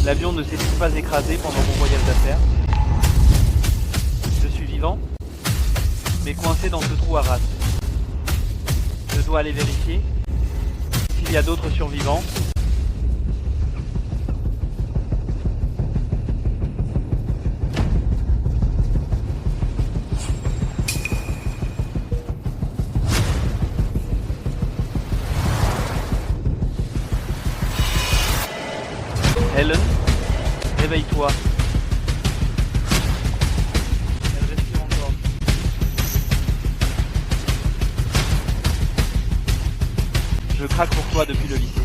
L'avion ne s'est-il pas écrasé pendant mon voyage d'affaires? Je suis vivant, mais coincé dans ce trou à rats. Je dois aller vérifier s'il y a d'autres survivants. Helen, réveille-toi. Elle respire encore. Je craque pour toi depuis le lycée.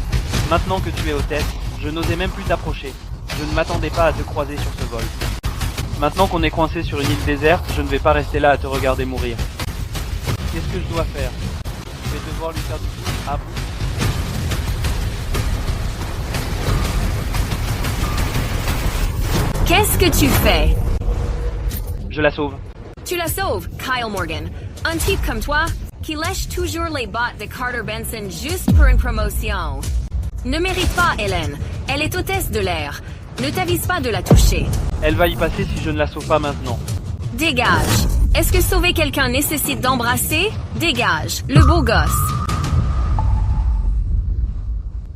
Maintenant que tu es hôtesse, je n'osais même plus t'approcher. Je ne m'attendais pas à te croiser sur ce vol. Maintenant qu'on est coincé sur une île déserte, je ne vais pas rester là à te regarder mourir. Qu'est-ce que je dois faire? Je vais devoir lui faire du tout à bout. Qu'est-ce que tu fais? Je la sauve. Tu la sauves, Kyle Morgan. Un type comme toi, qui lèche toujours les bottes de Carter Benson juste pour une promotion. Ne mérite pas, Helen. Elle est hôtesse de l'air. Ne t'avise pas de la toucher. Elle va y passer si je ne la sauve pas maintenant. Dégage. Est-ce que sauver quelqu'un nécessite d'embrasser? Dégage. Le beau gosse.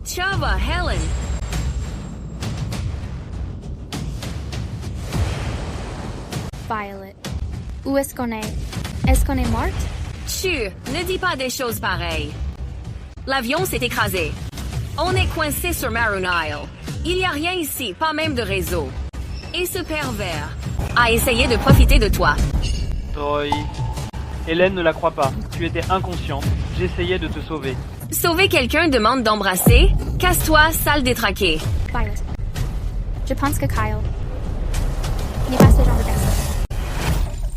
Chava, Helen. Violet. Où est-ce qu'on est? Est-ce qu'on est morte? Chut, ne dis pas des choses pareilles. L'avion s'est écrasé. On est coincé sur Maroon Isle. Il n'y a rien ici, pas même de réseau. Et ce pervers a essayé de profiter de toi. Troy. Hélène ne la croit pas. Tu étais inconsciente. J'essayais de te sauver. Sauver quelqu'un demande d'embrasser? Casse-toi, sale détraqué. Violet. Je pense que Kyle n'est pas ce genre de personne.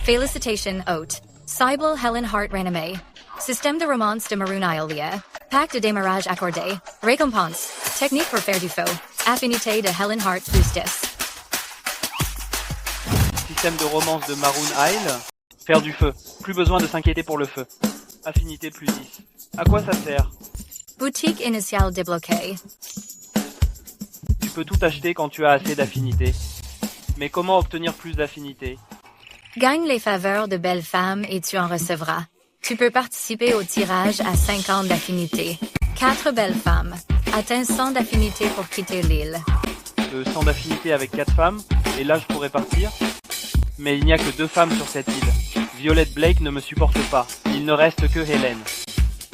Félicitations, hôte. Cible Helen Hart Raname. Système de romance de Maroon Isle. Pacte de démarrage accordé. Récompense. Technique pour faire du faux. Affinité de Helen Hart plus 10. Système de romance de Maroon Isle. Faire du feu. Plus besoin de s'inquiéter pour le feu. Affinité plus 10. À quoi ça sert? Boutique initiale débloquée. Tu peux tout acheter quand tu as assez d'affinités. Mais comment obtenir plus d'affinités? Gagne les faveurs de belles femmes et tu en recevras. Tu peux participer au tirage à 50 d'affinités. 4 belles femmes. Atteins 100 d'affinités pour quitter l'île. 100 d'affinités avec 4 femmes, et là je pourrais partir. Mais il n'y a que 2 femmes sur cette île. Violette Blake ne me supporte pas. Il ne reste que Helen.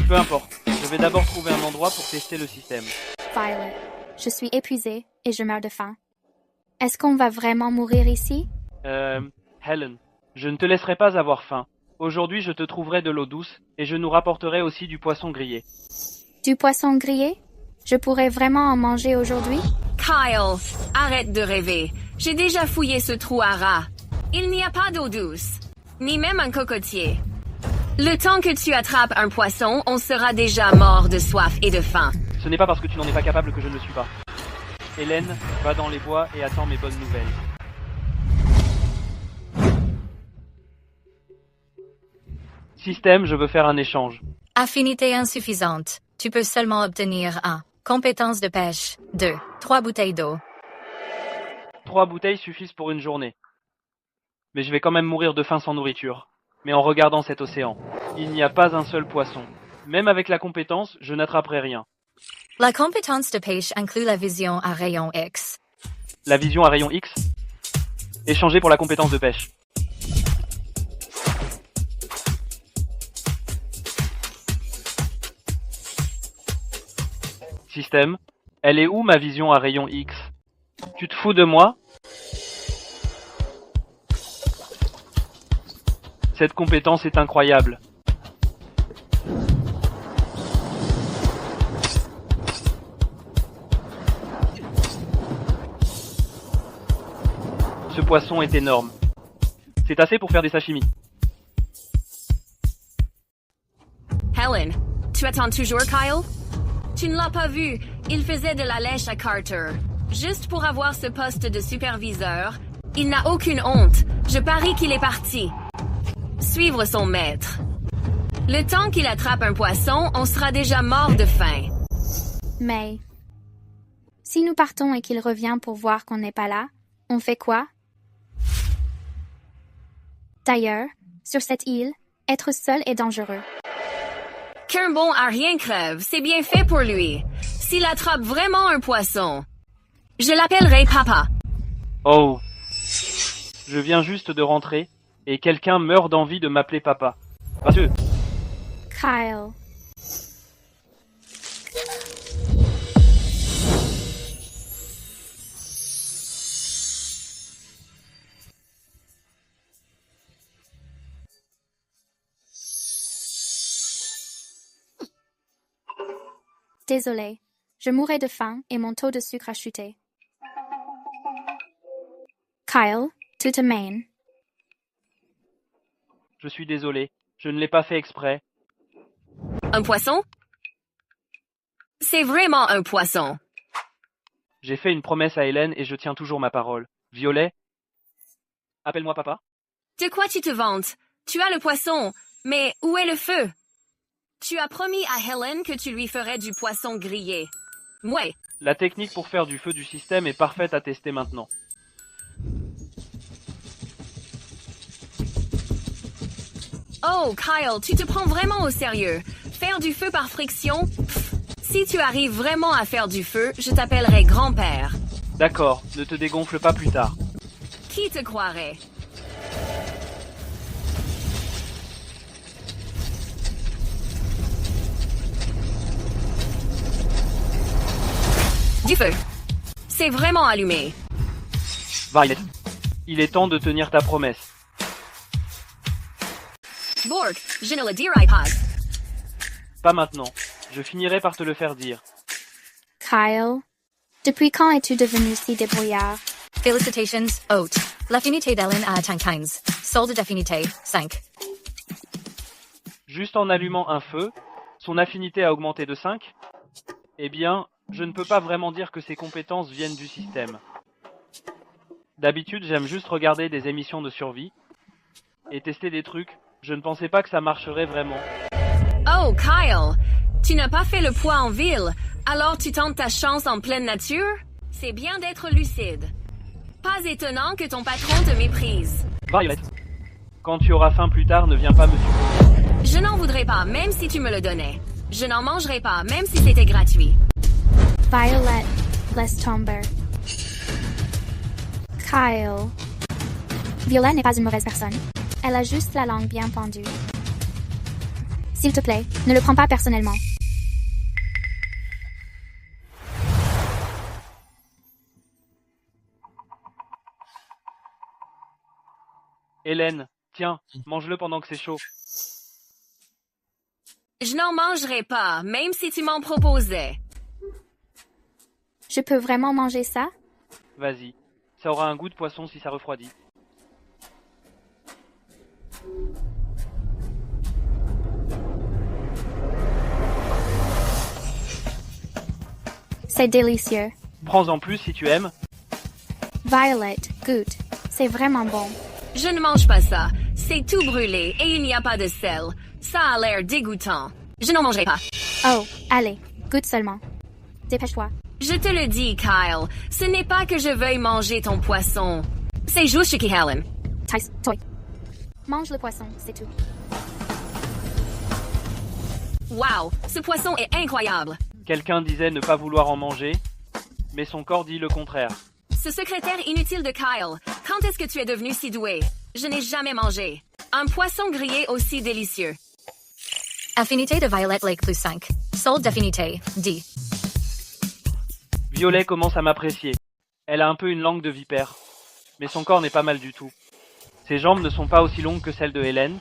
Peu importe. Je vais d'abord trouver un endroit pour tester le système. Violet. Je suis épuisée et je meurs de faim. Est-ce qu'on va vraiment mourir ici? Helen. Je ne te laisserai pas avoir faim. Aujourd'hui, je te trouverai de l'eau douce et je nous rapporterai aussi du poisson grillé. Du poisson grillé? Je pourrais vraiment en manger aujourd'hui? Kyle, arrête de rêver. J'ai déjà fouillé ce trou à rats. Il n'y a pas d'eau douce, ni même un cocotier. Le temps que tu attrapes un poisson, on sera déjà mort de soif et de faim. Ce n'est pas parce que tu n'en es pas capable que je ne le suis pas. Hélène, va dans les bois et attends mes bonnes nouvelles. Système, je veux faire un échange. Affinité insuffisante. Tu peux seulement obtenir 1. Compétence de pêche. 2. 3 bouteilles d'eau. 3 bouteilles suffisent pour une journée. Mais je vais quand même mourir de faim sans nourriture. Mais en regardant cet océan, il n'y a pas un seul poisson. Même avec la compétence, je n'attraperai rien. La compétence de pêche inclut la vision à rayon X. La vision à rayon X? Échangée pour la compétence de pêche. Système, elle est où ma vision à rayon X? Tu te fous de moi? Cette compétence est incroyable. Ce poisson est énorme. C'est assez pour faire des sashimi. Helen, tu attends toujours Kyle? Tu ne l'as pas vu, il faisait de la lèche à Carter. Juste pour avoir ce poste de superviseur, il n'a aucune honte. Je parie qu'il est parti. Suivre son maître. Le temps qu'il attrape un poisson, on sera déjà mort de faim. Mais Si nous partons et qu'il revient pour voir qu'on n'est pas là, on fait quoi? D'ailleurs, sur cette île, être seul est dangereux. Qu'un bon à rien crève, c'est bien fait pour lui. S'il attrape vraiment un poisson, je l'appellerai papa. Oh. Je viens juste de rentrer, et quelqu'un meurt d'envie de m'appeler papa. Monsieur. Kyle. Désolé, je mourais de faim et mon taux de sucre a chuté. Kyle, tu te mènes. Je suis désolé, je ne l'ai pas fait exprès. Un poisson? C'est vraiment un poisson. J'ai fait une promesse à Hélène et je tiens toujours ma parole. Violet? Appelle-moi papa. De quoi tu te vantes? Tu as le poisson, mais où est le feu? Tu as promis à Helen que tu lui ferais du poisson grillé. Mouais. La technique pour faire du feu du système est parfaite à tester maintenant. Oh, Kyle, tu te prends vraiment au sérieux. Faire du feu par friction? Pff. Si tu arrives vraiment à faire du feu, je t'appellerai grand-père. D'accord, ne te dégonfle pas plus tard. Qui te croirait? Du feu. C'est vraiment allumé. Violet, il est temps de tenir ta promesse. Borg, je ne le dirai pas. Pas maintenant. Je finirai par te le faire dire. Kyle, depuis quand es-tu devenu si débrouillard? Félicitations, hôte. L'affinité d'Ellen a atteint 15. Solde d'affinité, 5. Juste en allumant un feu, son affinité a augmenté de 5? Eh bien, je ne peux pas vraiment dire que ses compétences viennent du système. D'habitude, j'aime juste regarder des émissions de survie et tester des trucs. Je ne pensais pas que ça marcherait vraiment. Oh, Kyle, tu n'as pas fait le poids en ville, alors tu tentes ta chance en pleine nature? C'est bien d'être lucide. Pas étonnant que ton patron te méprise. Violet, quand tu auras faim plus tard, ne viens pas me supplier. Je n'en voudrais pas, même si tu me le donnais. Je n'en mangerais pas, même si c'était gratuit. Violet, laisse tomber. Kyle. Violet n'est pas une mauvaise personne. Elle a juste la langue bien pendue. S'il te plaît, ne le prends pas personnellement. Hélène, tiens, mange-le pendant que c'est chaud. Je n'en mangerai pas, même si tu m'en proposais. Je peux vraiment manger ça? Vas-y, ça aura un goût de poisson si ça refroidit. C'est délicieux. Prends-en plus si tu aimes. Violet, goûte. C'est vraiment bon. Je ne mange pas ça. C'est tout brûlé et il n'y a pas de sel. Ça a l'air dégoûtant. Je n'en mangerai pas. Oh, allez, goûte seulement. Dépêche-toi. Je te le dis, Kyle. Ce n'est pas que je veuille manger ton poisson. C'est juste que Helen. Toi. Mange le poisson, c'est tout. Wow, ce poisson est incroyable. Quelqu'un disait ne pas vouloir en manger, mais son corps dit le contraire. Ce secrétaire inutile de Kyle, quand est-ce que tu es devenu si doué? Je n'ai jamais mangé. Un poisson grillé aussi délicieux. Affinité de Violet Lake plus 5. Solde d'affinité, 10. Violet commence à m'apprécier. Elle a un peu une langue de vipère, mais son corps n'est pas mal du tout. Ses jambes ne sont pas aussi longues que celles de Hélène,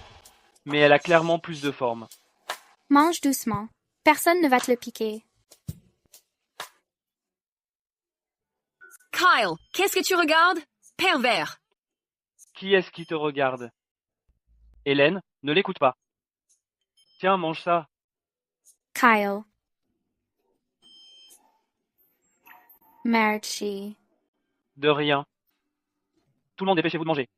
mais elle a clairement plus de forme. Mange doucement. Personne ne va te le piquer. Kyle, qu'est-ce que tu regardes? Pervers. Qui est-ce qui te regarde? Hélène, ne l'écoute pas. Tiens, mange ça. Kyle. Merci. De rien. Tout le monde, dépêchez-vous de manger.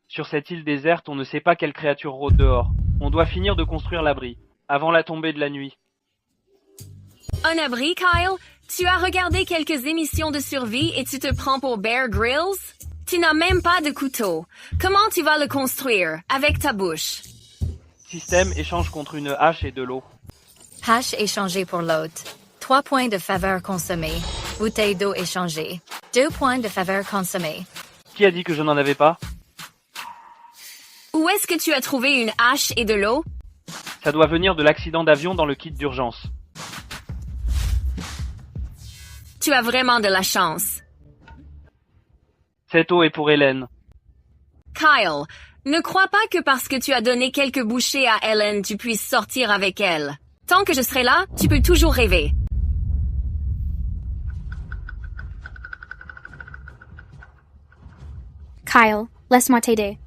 Sur cette île déserte, on ne sait pas quelle créature rôde dehors. On doit finir de construire l'abri, avant la tombée de la nuit. Un abri, Kyle? Tu as regardé quelques émissions de survie et tu te prends pour Bear Grylls? Tu n'as même pas de couteau. Comment tu vas le construire? Avec ta bouche. Système échange contre une hache et de l'eau. Hache échangée pour l'hôte. 3 points de faveur consommés. Bouteille d'eau échangée. 2 points de faveur consommés. Qui a dit que je n'en avais pas? Où est-ce que tu as trouvé une hache et de l'eau? Ça doit venir de l'accident d'avion dans le kit d'urgence. Tu as vraiment de la chance. Cette eau est pour Hélène. Kyle, ne crois pas que parce que tu as donné quelques bouchées à Helen, tu puisses sortir avec elle. Tant que je serai là, tu peux toujours rêver. Kyle, laisse-moi t'aider.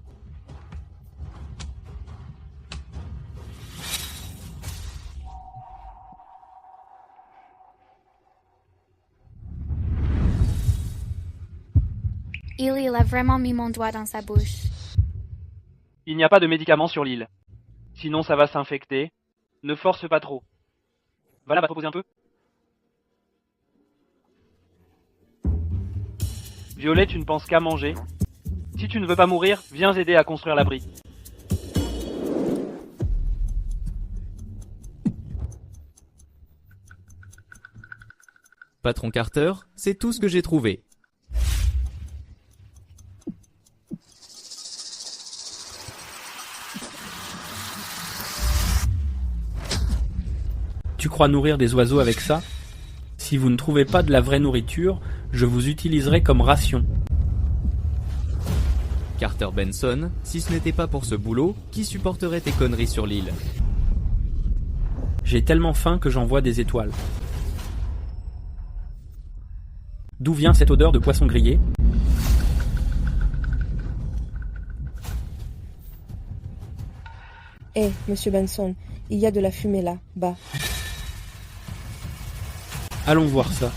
Il a vraiment mis mon doigt dans sa bouche. Il n'y a pas de médicaments sur l'île. Sinon ça va s'infecter. Ne force pas trop. Voilà, va te reposer un peu. Violet, tu ne penses qu'à manger. Si tu ne veux pas mourir, viens aider à construire l'abri. Patron Carter, c'est tout ce que j'ai trouvé. Tu crois nourrir des oiseaux avec ça? Si vous ne trouvez pas de la vraie nourriture, je vous utiliserai comme ration. Carter Benson, si ce n'était pas pour ce boulot, qui supporterait tes conneries sur l'île? J'ai tellement faim que j'en vois des étoiles. D'où vient cette odeur de poisson grillé? Hé, Monsieur Benson, il y a de la fumée là, bas. Allons voir ça.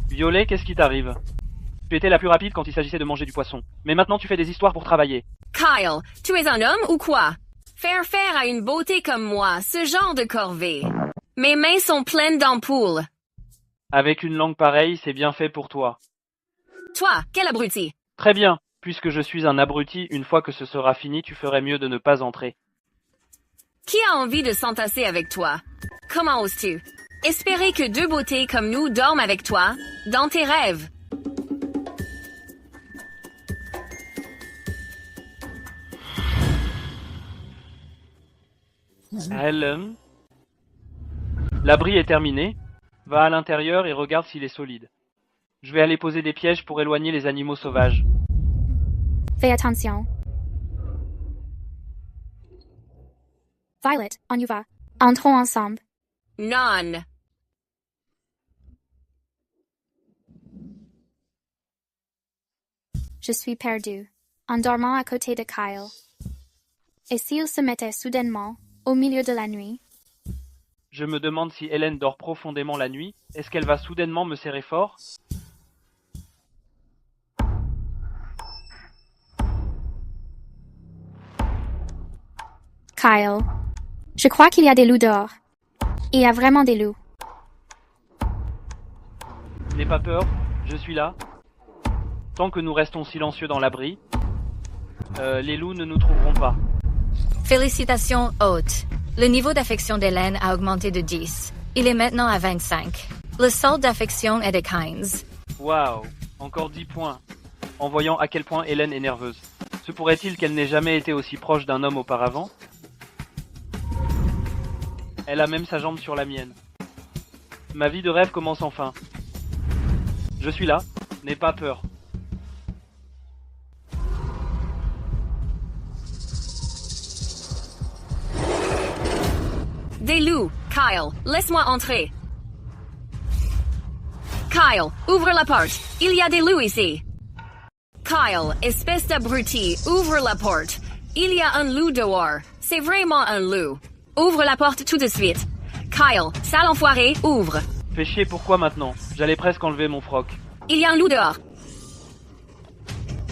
Violet, qu'est-ce qui t'arrive? Tu étais la plus rapide quand il s'agissait de manger du poisson. Mais maintenant tu fais des histoires pour travailler. Kyle, tu es un homme ou quoi? Faire à une beauté comme moi, ce genre de corvée. Mes mains sont pleines d'ampoules. Avec une langue pareille, c'est bien fait pour toi. Toi, quel abruti. Très bien. Puisque je suis un abruti, une fois que ce sera fini, tu ferais mieux de ne pas entrer. Qui a envie de s'entasser avec toi? Comment oses-tu? Espérer que deux beautés comme nous dorment avec toi, dans tes rêves. Helen. L'abri est terminé. Va à l'intérieur et regarde s'il est solide. Je vais aller poser des pièges pour éloigner les animaux sauvages. Fais attention. Violet, on y va. Entrons ensemble. Non. Je suis perdue, en dormant à côté de Kyle. Et s'il se mettait soudainement, au milieu de la nuit? Je me demande si Hélène dort profondément la nuit. Est-ce qu'elle va soudainement me serrer fort? Kyle, je crois qu'il y a des loups dehors. Il y a vraiment des loups. N'aie pas peur, je suis là. Tant que nous restons silencieux dans l'abri, les loups ne nous trouveront pas. Félicitations, hôte. Le niveau d'affection d'Hélène a augmenté de 10. Il est maintenant à 25. Le solde d'affection est de 15. Waouh, encore 10 points. En voyant à quel point Hélène est nerveuse. Se pourrait-il qu'elle n'ait jamais été aussi proche d'un homme auparavant? Elle a même sa jambe sur la mienne. Ma vie de rêve commence enfin. Je suis là, n'aie pas peur. Des loups. Kyle, laisse-moi entrer. Kyle, ouvre la porte. Il y a des loups ici. Kyle, espèce d'abruti, ouvre la porte. Il y a un loup dehors. C'est vraiment un loup. Ouvre la porte tout de suite. Kyle, sale enfoiré, ouvre. Fais chier, pourquoi maintenant? J'allais presque enlever mon froc. Il y a un loup dehors.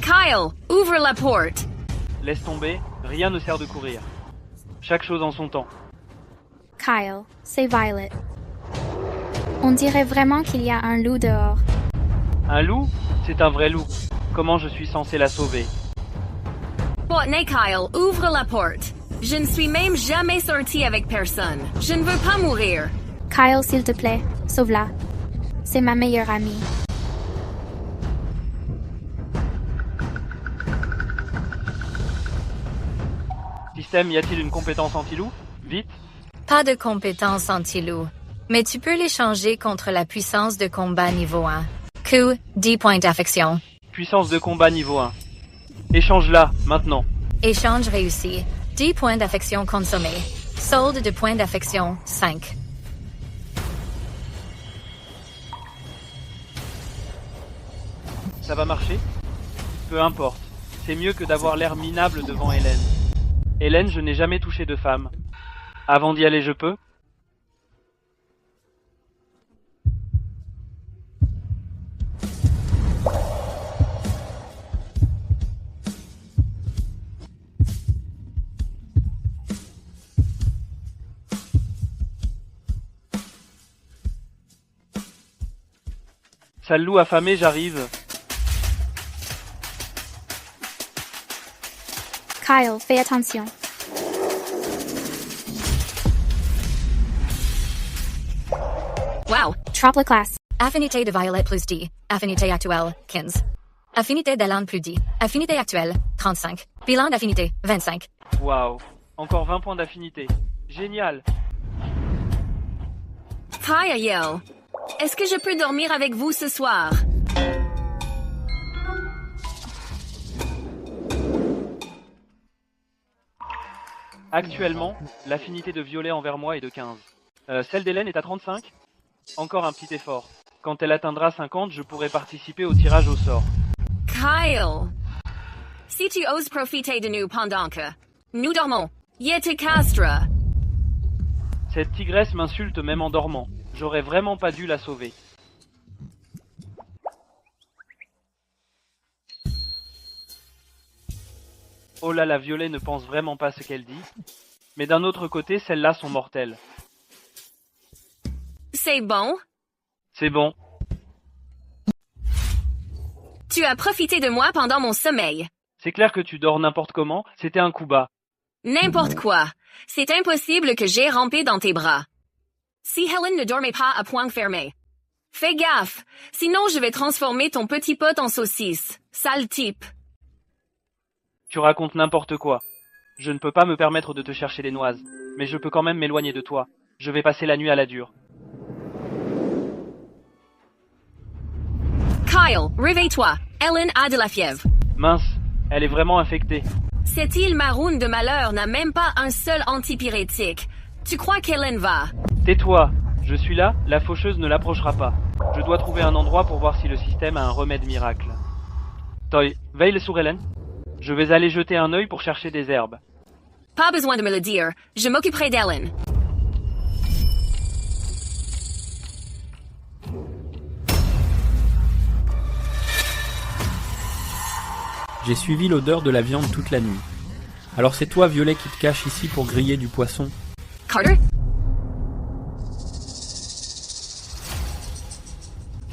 Kyle, ouvre la porte. Laisse tomber, rien ne sert de courir. Chaque chose en son temps. Kyle, c'est Violet. On dirait vraiment qu'il y a un loup dehors. Un loup? C'est un vrai loup. Comment je suis censé la sauver? Botney Kyle, ouvre la porte. Je ne suis même jamais sortie avec personne. Je ne veux pas mourir. Kyle, s'il te plaît, sauve-la. C'est ma meilleure amie. Système, y a-t-il une compétence anti-loup? Vite! Pas de compétence anti-loup, mais tu peux l'échanger contre la puissance de combat niveau 1. Coût, 10 points d'affection. Puissance de combat niveau 1. Échange-la, maintenant. Échange réussi. 10 points d'affection consommés. Solde de points d'affection, 5. Ça va marcher? Peu importe. C'est mieux que d'avoir l'air minable devant Hélène. Hélène, je n'ai jamais touché de femme. Avant d'y aller, je peux? Sale loup affamé, j'arrive. Kyle, fais attention. Wow. Drop la classe. Affinité de Violet plus 10. Affinité actuelle, 15. Affinité d'Hélène plus 10. Affinité actuelle, 35. Bilan d'affinité, 25. Waouh. Encore 20 points d'affinité. Génial. Hi, Ayel. Est-ce que je peux dormir avec vous ce soir? Actuellement, l'affinité de Violet envers moi est de 15. Celle d'Hélène est à 35. Encore un petit effort. Quand elle atteindra 50, je pourrai participer au tirage au sort. Kyle. Si tu oses profiter de nous pendant que nous dormons, Yete Castra. Cette tigresse m'insulte même en dormant. J'aurais vraiment pas dû la sauver. Oh là, la Violet ne pense vraiment pas ce qu'elle dit. Mais d'un autre côté, celles-là sont mortelles. C'est bon? C'est bon. Tu as profité de moi pendant mon sommeil. C'est clair que tu dors n'importe comment, c'était un coup bas. N'importe quoi. C'est impossible que j'aie rampé dans tes bras. Si Helen ne dormait pas à poing fermé. Fais gaffe, sinon je vais transformer ton petit pote en saucisse. Sale type. Tu racontes n'importe quoi. Je ne peux pas me permettre de te chercher des noises, mais je peux quand même m'éloigner de toi. Je vais passer la nuit à la dure. Kyle, réveille-toi. Helen a de la fièvre. Mince, elle est vraiment infectée. Cette île maroune de malheur n'a même pas un seul antipyrétique. Tu crois qu'Helen va? Tais-toi, je suis là, la faucheuse ne l'approchera pas. Je dois trouver un endroit pour voir si le système a un remède miracle. Toy, veille sur Hélène. Je vais aller jeter un œil pour chercher des herbes. Pas besoin de me le dire, je m'occuperai d'Helen. J'ai suivi l'odeur de la viande toute la nuit. Alors c'est toi, Violet, qui te caches ici pour griller du poisson. Carter?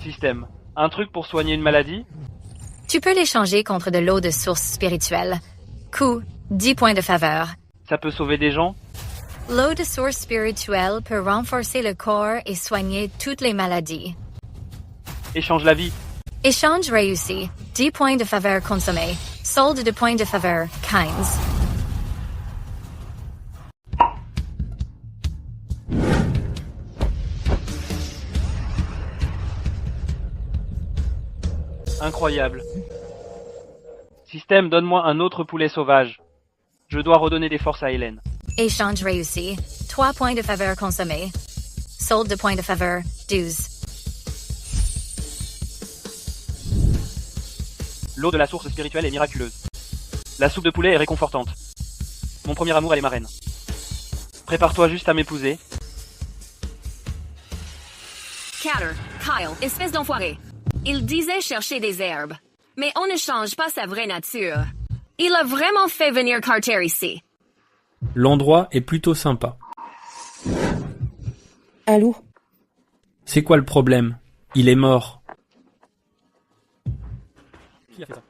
Système. Un truc pour soigner une maladie? Tu peux l'échanger contre de l'eau de source spirituelle. Coût, 10 points de faveur. Ça peut sauver des gens? L'eau de source spirituelle peut renforcer le corps et soigner toutes les maladies. Échange la vie. Échange réussi. 10 points de faveur consommés. Solde de points de faveur, 15. Incroyable. Système, donne-moi un autre poulet sauvage. Je dois redonner des forces à Hélène. Échange réussi. 3 points de faveur consommés. Solde de points de faveur, 12. L'eau de la source spirituelle est miraculeuse. La soupe de poulet est réconfortante. Mon premier amour, elle est ma reine. Prépare-toi juste à m'épouser. Carter, Kyle, espèce d'enfoiré. Il disait chercher des herbes. Mais on ne change pas sa vraie nature. Il a vraiment fait venir Carter ici. L'endroit est plutôt sympa. Un loup. C'est quoi le problème? Il est mort. Qui a fait ça?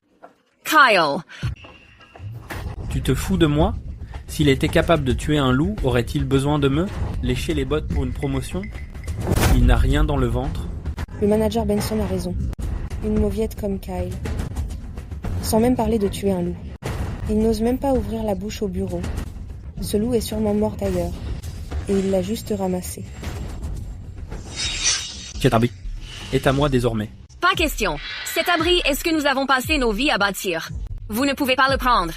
Kyle, Tu te fous de moi? S'il était capable de tuer un loup, aurait-il besoin de me lécher les bottes pour une promotion? Il n'a rien dans le ventre. Le manager Benson a raison. Une mauviette comme Kyle. Sans même parler de tuer un loup. Il n'ose même pas ouvrir la bouche au bureau. Ce loup est sûrement mort ailleurs. Et il l'a juste ramassé. Cet abri est à moi désormais. pas question. Cet abri est ce que nous avons passé nos vies à bâtir. Vous ne pouvez pas le prendre.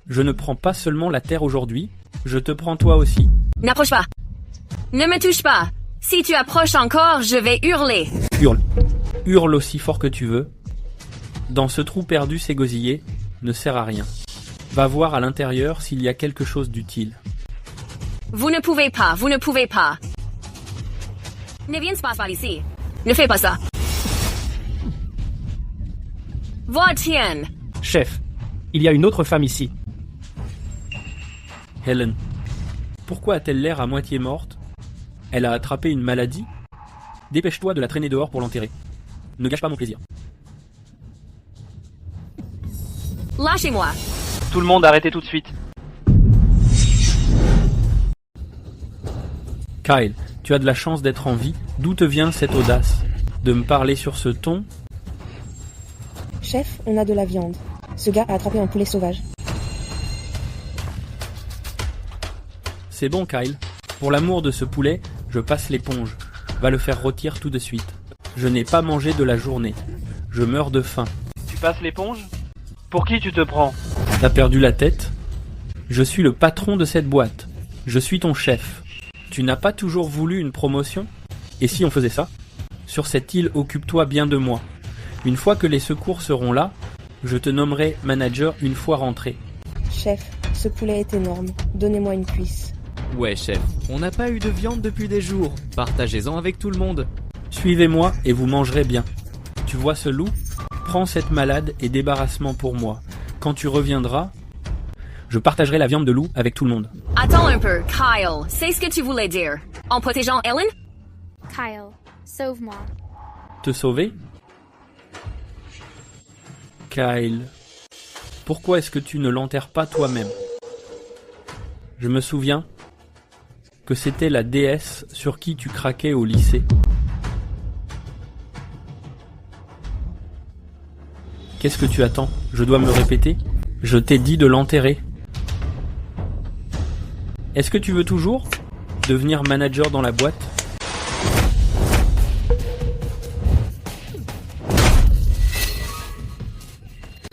Je ne prends pas seulement la terre aujourd'hui, je te prends toi aussi. N'approche pas. Ne me touche pas. Si tu approches encore, je vais hurler. Hurle. Hurle aussi fort que tu veux. Dans ce trou perdu, s'égosiller ne sert à rien. Va voir à l'intérieur s'il y a quelque chose d'utile. Vous ne pouvez pas, vous ne pouvez pas. Ne viens pas par ici. Ne fais pas ça. Va, tienne. Chef, il y a une autre femme ici. Helen. Pourquoi a-t-elle l'air à moitié morte? Elle a attrapé une maladie? Dépêche-toi de la traîner dehors pour l'enterrer. Ne gâche pas mon plaisir. Lâchez-moi. Tout le monde arrêtez tout de suite. Kyle, tu as de la chance d'être en vie. D'où te vient cette audace? De me parler sur ce ton? Chef, on a de la viande. Ce gars a attrapé un poulet sauvage. C'est bon, Kyle. Pour l'amour de ce poulet, je passe l'éponge. Va le faire rôtir tout de suite. Je n'ai pas mangé de la journée. Je meurs de faim. Tu passes l'éponge? Pour qui tu te prends? T'as perdu la tête? Je suis le patron de cette boîte. Je suis ton chef. Tu n'as pas toujours voulu une promotion? Et si on faisait ça? Sur cette île, occupe-toi bien de moi. Une fois que les secours seront là, je te nommerai manager une fois rentré. Chef, ce poulet est énorme. Donnez-moi une cuisse. Ouais chef, on n'a pas eu de viande depuis des jours. Partagez-en avec tout le monde. Suivez-moi et vous mangerez bien. Tu vois ce loup? Prends cette malade et débarrassement pour moi. Quand tu reviendras, je partagerai la viande de loup avec tout le monde. Attends un peu, Kyle. C'est ce que tu voulais dire. En protégeant Ellen? Kyle, sauve-moi. Te sauver? Kyle, pourquoi est-ce que tu ne l'enterres pas toi-même? Je me souviens que c'était la déesse sur qui tu craquais au lycée. Qu'est-ce que tu attends? Je dois me répéter? Je t'ai dit de l'enterrer. Est-ce que tu veux toujours devenir manager dans la boîte?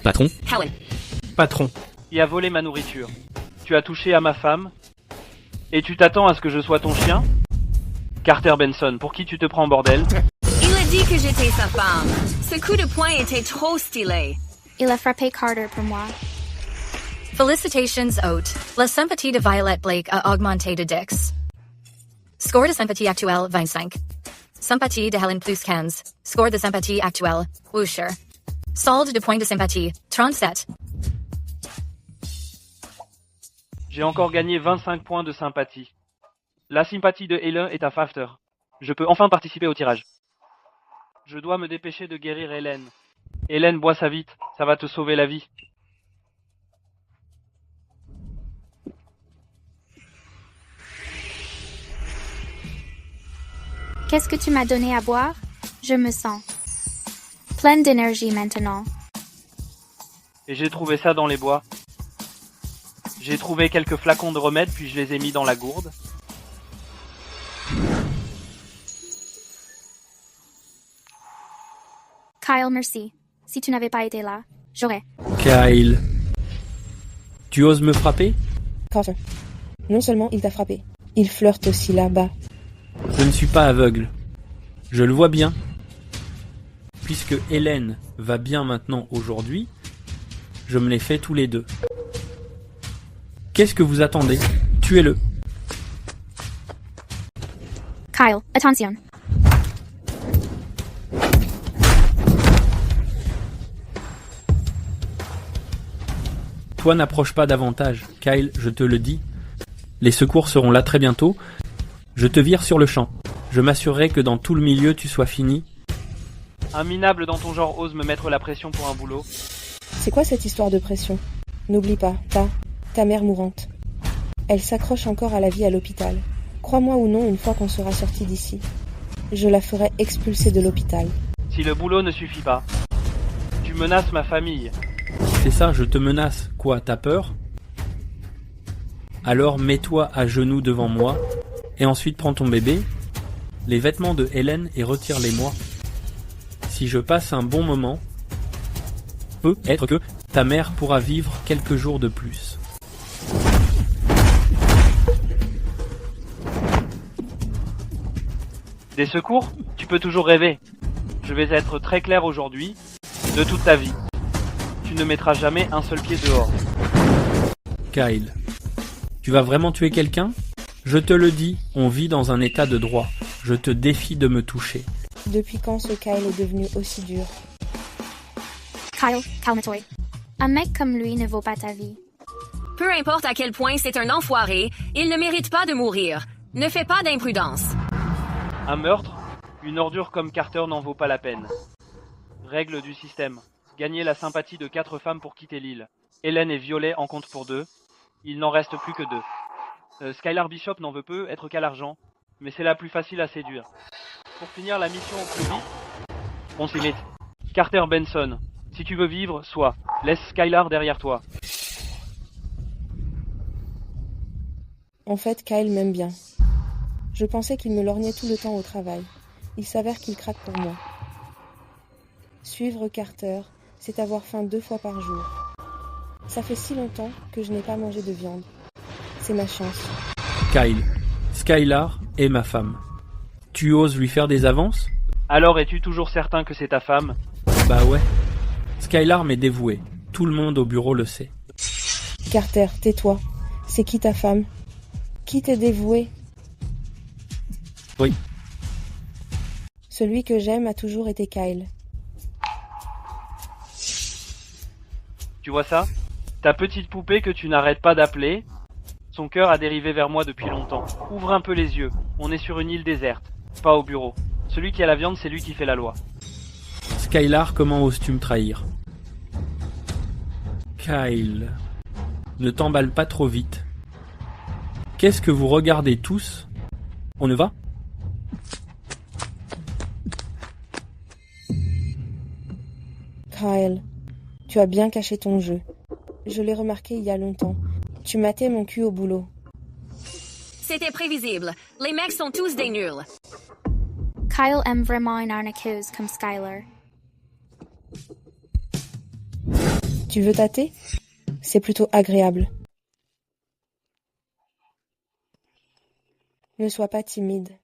Patron? Helen. Patron, Il a volé ma nourriture. Tu as touché à ma femme. Et tu t'attends à ce que je sois ton chien? Carter Benson, pour qui tu te prends, bordel? Il a dit que j'étais sa femme. Ce coup de poing était trop stylé. Il a frappé Carter pour moi. Felicitations, Haute. La sympathie de Violet Blake a augmenté de 10. Score de sympathie actuelle 25. Sympathie de Helen plus 15. Score de sympathie actuelle, Wusher. Solde de points de sympathie, 37. J'ai encore gagné 25 points de sympathie. La sympathie de Helen est à facteur. Je peux enfin participer au tirage. Je dois me dépêcher de guérir Hélène. Hélène, bois ça vite, ça va te sauver la vie. Qu'est-ce que tu m'as donné à boire? Je me sens pleine d'énergie maintenant. Et j'ai trouvé ça dans les bois. J'ai trouvé quelques flacons de remède, puis je les ai mis dans la gourde. Kyle, merci. Si tu n'avais pas été là, j'aurais. Kyle, tu oses me frapper? Carter. Non seulement il t'a frappé, il flirte aussi là-bas. Je ne suis pas aveugle. Je le vois bien. Puisque Hélène va bien maintenant aujourd'hui, je me les fais tous les deux. Qu'est-ce que vous attendez? Tuez-le. Kyle, attention. Toi n'approche pas davantage, Kyle, je te le dis. Les secours seront là très bientôt. Je te vire sur le champ. Je m'assurerai que dans tout le milieu tu sois fini. Un minable dans ton genre ose me mettre la pression pour un boulot. C'est quoi cette histoire de pression? N'oublie pas, ta mère mourante. Elle s'accroche encore à la vie à l'hôpital. Crois-moi ou non, une fois qu'on sera sorti d'ici, je la ferai expulser de l'hôpital. Si le boulot ne suffit pas, tu menaces ma famille. C'est ça, je te menace. Quoi, t'as peur? Alors mets-toi à genoux devant moi, et ensuite prends ton bébé, les vêtements de Hélène et retire-les-moi. Si je passe un bon moment, peut-être que ta mère pourra vivre quelques jours de plus. Des secours? Tu peux toujours rêver. Je vais être très clair aujourd'hui, de toute ta vie. Tu ne mettras jamais un seul pied dehors. Kyle, tu vas vraiment tuer quelqu'un? Je te le dis, on vit dans un état de droit. Je te défie de me toucher. Depuis quand ce Kyle est devenu aussi dur? Kyle, calme-toi. Un mec comme lui ne vaut pas ta vie. Peu importe à quel point c'est un enfoiré, il ne mérite pas de mourir. Ne fais pas d'imprudence. Un meurtre? Une ordure comme Carter n'en vaut pas la peine. Règle du système. Gagner la sympathie de 4 femmes pour quitter l'île. Hélène et Violet en comptent pour 2. Il n'en reste plus que 2. Skylar Bishop n'en veut peu être qu'à l'argent, mais c'est la plus facile à séduire. Pour finir la mission au plus vite, on s'y met. Carter Benson, si tu veux vivre, sois. Laisse Skylar derrière toi. En fait, Kyle m'aime bien. Je pensais qu'il me lorgnait tout le temps au travail. Il s'avère qu'il craque pour moi. Suivre Carter, c'est avoir faim 2 fois par jour. Ça fait si longtemps que je n'ai pas mangé de viande. C'est ma chance. Kyle, Skylar est ma femme. Tu oses lui faire des avances? Alors es-tu toujours certain que c'est ta femme? Bah ouais. Skylar m'est dévoué. Tout le monde au bureau le sait. Carter, tais-toi. C'est qui ta femme? Qui t'est dévoué? Oui. Celui que j'aime a toujours été Kyle. Tu vois ça? Ta petite poupée que tu n'arrêtes pas d'appeler, son cœur a dérivé vers moi depuis longtemps. Ouvre un peu les yeux. On est sur une île déserte, pas au bureau. Celui qui a la viande, c'est lui qui fait la loi. Skylar, comment oses-tu me trahir? Kyle, ne t'emballe pas trop vite. Qu'est-ce que vous regardez tous? On ne va? Kyle, tu as bien caché ton jeu. Je l'ai remarqué il y a longtemps. Tu matais mon cul au boulot. C'était prévisible. Les mecs sont tous des nuls. Kyle aime vraiment une arnaqueuse comme Skylar. Tu veux tâter? C'est plutôt agréable. Ne sois pas timide.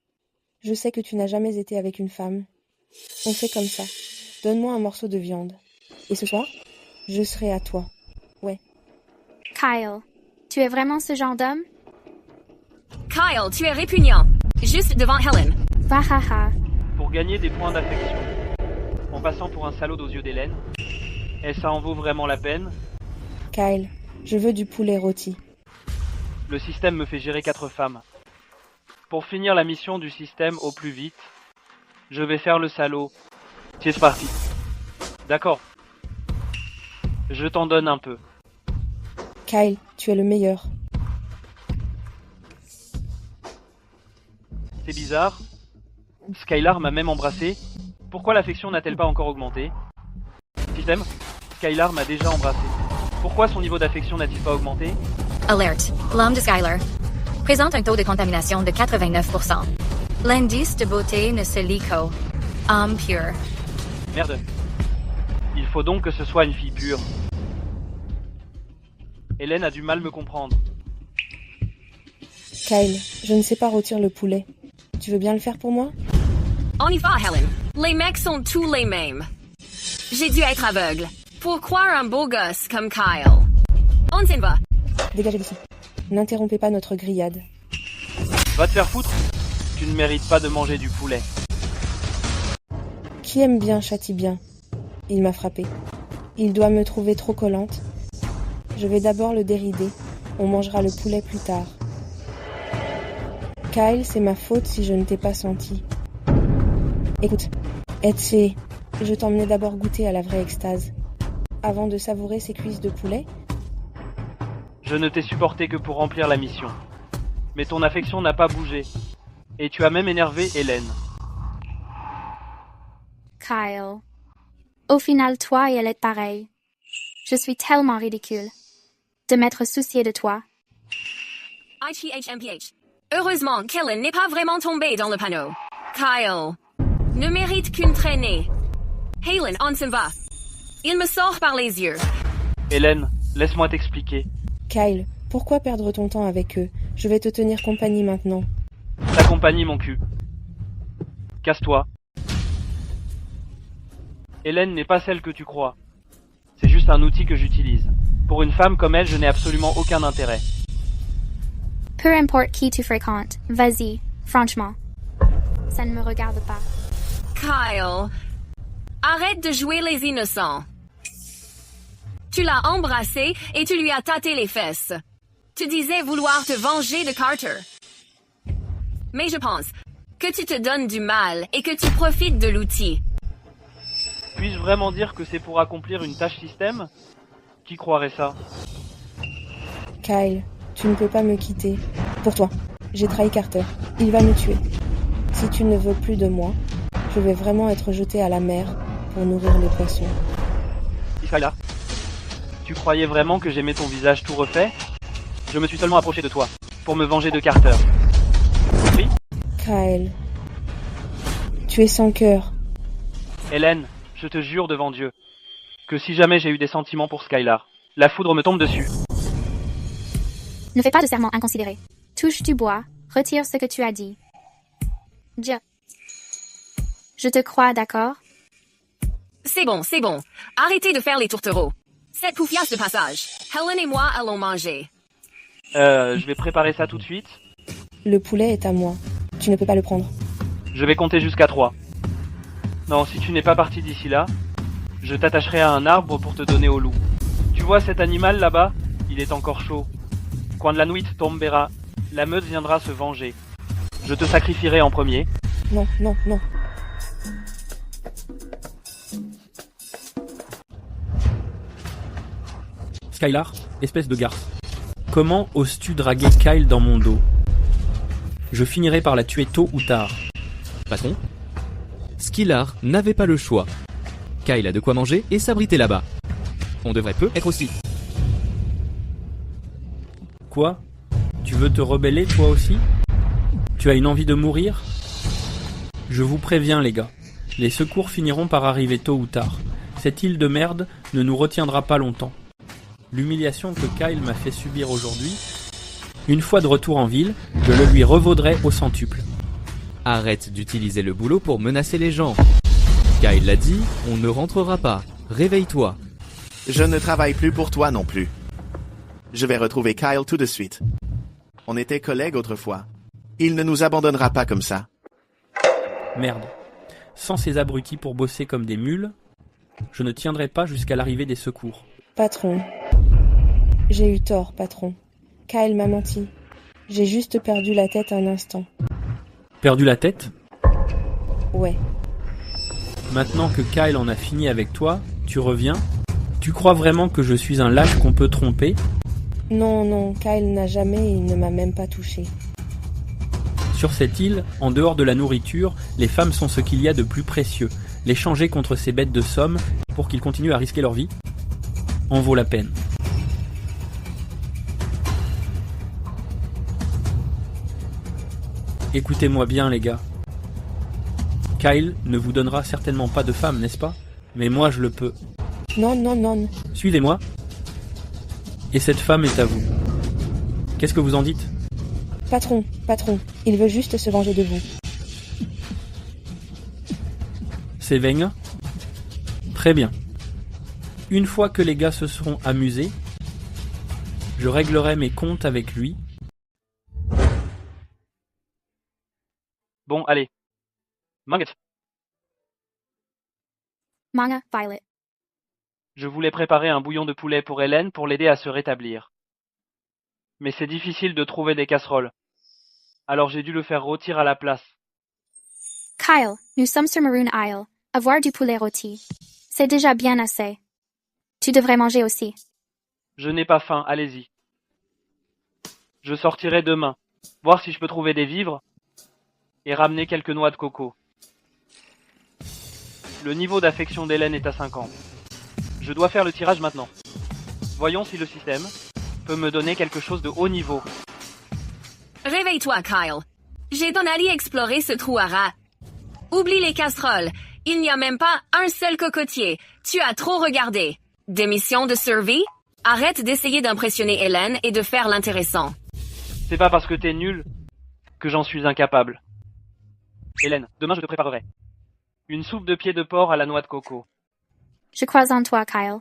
Je sais que tu n'as jamais été avec une femme. On fait comme ça. Donne-moi un morceau de viande. Et ce soir, je serai à toi. Ouais. Kyle, tu es vraiment ce genre d'homme? Kyle, tu es répugnant. Juste devant Helen. Vahaha. Pour gagner des points d'affection, en passant pour un salaud aux yeux d'Hélène, et ça en vaut vraiment la peine? Kyle, je veux du poulet rôti. Le système me fait gérer 4 femmes. Pour finir la mission du système au plus vite, je vais faire le salaud. C'est parti. D'accord. Je t'en donne un peu. Kyle, tu es le meilleur. C'est bizarre. Skylar m'a même embrassé. Pourquoi l'affection n'a-t-elle pas encore augmenté? Système, Skylar m'a déjà embrassé. Pourquoi son niveau d'affection n'a-t-il pas augmenté? Alerte. L'homme de Skylar présente un taux de contamination de 89%. L'indice de beauté ne se lit qu'au homme pur. Merde. Il faut donc que ce soit une fille pure. Hélène a du mal me comprendre. Kyle, je ne sais pas rôtir le poulet. Tu veux bien le faire pour moi? On y va, Helen. Les mecs sont tous les mêmes. J'ai dû être aveugle pour croire un beau gosse comme Kyle. On s'en va. Dégagez d'ici. N'interrompez pas notre grillade. Va te faire foutre. Tu ne mérites pas de manger du poulet. Qui aime bien châtie bien. Il m'a frappé. Il doit me trouver trop collante. Je vais d'abord le dérider. On mangera le poulet plus tard. Kyle, c'est ma faute si je ne t'ai pas senti. Écoute, Etsy, je t'emmenais d'abord goûter à la vraie extase. Avant de savourer ces cuisses de poulet. Je ne t'ai supporté que pour remplir la mission. Mais ton affection n'a pas bougé. Et tu as même énervé Hélène. Kyle. Au final, toi et elle êtes pareils. Je suis tellement ridicule de m'être soucié de toi. ITHMPH. Heureusement qu'Ellen n'est pas vraiment tombée dans le panneau. Kyle ne mérite qu'une traînée. Helen, on s'en va. Il me sort par les yeux. Hélène, laisse-moi t'expliquer. Kyle, pourquoi perdre ton temps avec eux? Je vais te tenir compagnie maintenant. Ta compagnie, mon cul. Casse-toi. Hélène n'est pas celle que tu crois. C'est juste un outil que j'utilise. Pour une femme comme elle, je n'ai absolument aucun intérêt. Peu importe qui tu fréquentes, vas-y, franchement. Ça ne me regarde pas. Kyle, arrête de jouer les innocents. Tu l'as embrassé et tu lui as tâté les fesses. Tu disais vouloir te venger de Carter. Mais je pense que tu te donnes du mal et que tu profites de l'outil. Puis-je vraiment dire que c'est pour accomplir une tâche système? Qui croirait ça? Kyle, tu ne peux pas me quitter. Pour toi, j'ai trahi Carter. Il va me tuer. Si tu ne veux plus de moi, je vais vraiment être jeté à la mer pour nourrir les poissons. Skylar, tu croyais vraiment que j'aimais ton visage tout refait? Je me suis seulement approché de toi, pour me venger de Carter. Compris? Kyle, tu es sans cœur. Hélène, je te jure devant Dieu, que si jamais j'ai eu des sentiments pour Skylar, la foudre me tombe dessus. Ne fais pas de serment inconsidéré. Touche du bois, retire ce que tu as dit. Je te crois, d'accord? C'est bon, c'est bon. Arrêtez de faire les tourtereaux. Cette poufiasse de passage. Helen et moi allons manger. Je vais préparer ça tout de suite. Le poulet est à moi. Tu ne peux pas le prendre. Je vais compter jusqu'à 3. Non, si tu n'es pas parti d'ici là, je t'attacherai à un arbre pour te donner au loup. Tu vois cet animal là-bas? Il est encore chaud. Quand la nuit tombera, la meute viendra se venger. Je te sacrifierai en premier. Non, non, non. Skylar, espèce de garce. Comment oses-tu draguer Kyle dans mon dos? Je finirai par la tuer tôt ou tard. Patron? Skylar n'avait pas le choix. Kyle a de quoi manger et s'abriter là-bas. On devrait peu être aussi. Quoi? Tu veux te rebeller toi aussi? Tu as une envie de mourir? Je vous préviens les gars, les secours finiront par arriver tôt ou tard. Cette île de merde ne nous retiendra pas longtemps. L'humiliation que Kyle m'a fait subir aujourd'hui, une fois de retour en ville, je le lui revaudrai au centuple. Arrête d'utiliser le boulot pour menacer les gens. Kyle l'a dit, on ne rentrera pas. Réveille-toi. Je ne travaille plus pour toi non plus. Je vais retrouver Kyle tout de suite. On était collègues autrefois. Il ne nous abandonnera pas comme ça. Merde. Sans ces abrutis pour bosser comme des mules, je ne tiendrai pas jusqu'à l'arrivée des secours. Patron. J'ai eu tort, patron. Kyle m'a menti. J'ai juste perdu la tête un instant. Perdu la tête? Ouais. Maintenant que Kyle en a fini avec toi, tu reviens? Tu crois vraiment que je suis un lâche qu'on peut tromper? Non, non, Kyle n'a jamais et il ne m'a même pas touché. Sur cette île, en dehors de la nourriture, les femmes sont ce qu'il y a de plus précieux. Les changer contre ces bêtes de somme pour qu'ils continuent à risquer leur vie en vaut la peine. Écoutez-moi bien les gars. Kyle ne vous donnera certainement pas de femme, n'est-ce pas? Mais moi je le peux. Non, non, non. Suivez-moi. Et cette femme est à vous. Qu'est-ce que vous en dites? Patron, patron, il veut juste se venger de vous. C'est Veng? Très bien. Une fois que les gars se seront amusés, je réglerai mes comptes avec lui. Bon, allez. Manget. Manga Violet. Je voulais préparer un bouillon de poulet pour Hélène pour l'aider à se rétablir. Mais c'est difficile de trouver des casseroles. Alors j'ai dû le faire rôtir à la place. Kyle, nous sommes sur Maroon Isle. Avoir du poulet rôti. C'est déjà bien assez. Tu devrais manger aussi. Je n'ai pas faim, allez-y. Je sortirai demain, voir si je peux trouver des vivres et ramener quelques noix de coco. Le niveau d'affection d'Hélène est à 50. Je dois faire le tirage maintenant. Voyons si le système peut me donner quelque chose de haut niveau. Réveille-toi, Kyle. J'ai ton allé explorer ce trou à rats. Oublie les casseroles. Il n'y a même pas un seul cocotier. Tu as trop regardé. Démission de survie? Arrête d'essayer d'impressionner Hélène et de faire l'intéressant. C'est pas parce que t'es nul que j'en suis incapable. Hélène, demain je te préparerai une soupe de pieds de porc à la noix de coco. Je crois en toi, Kyle.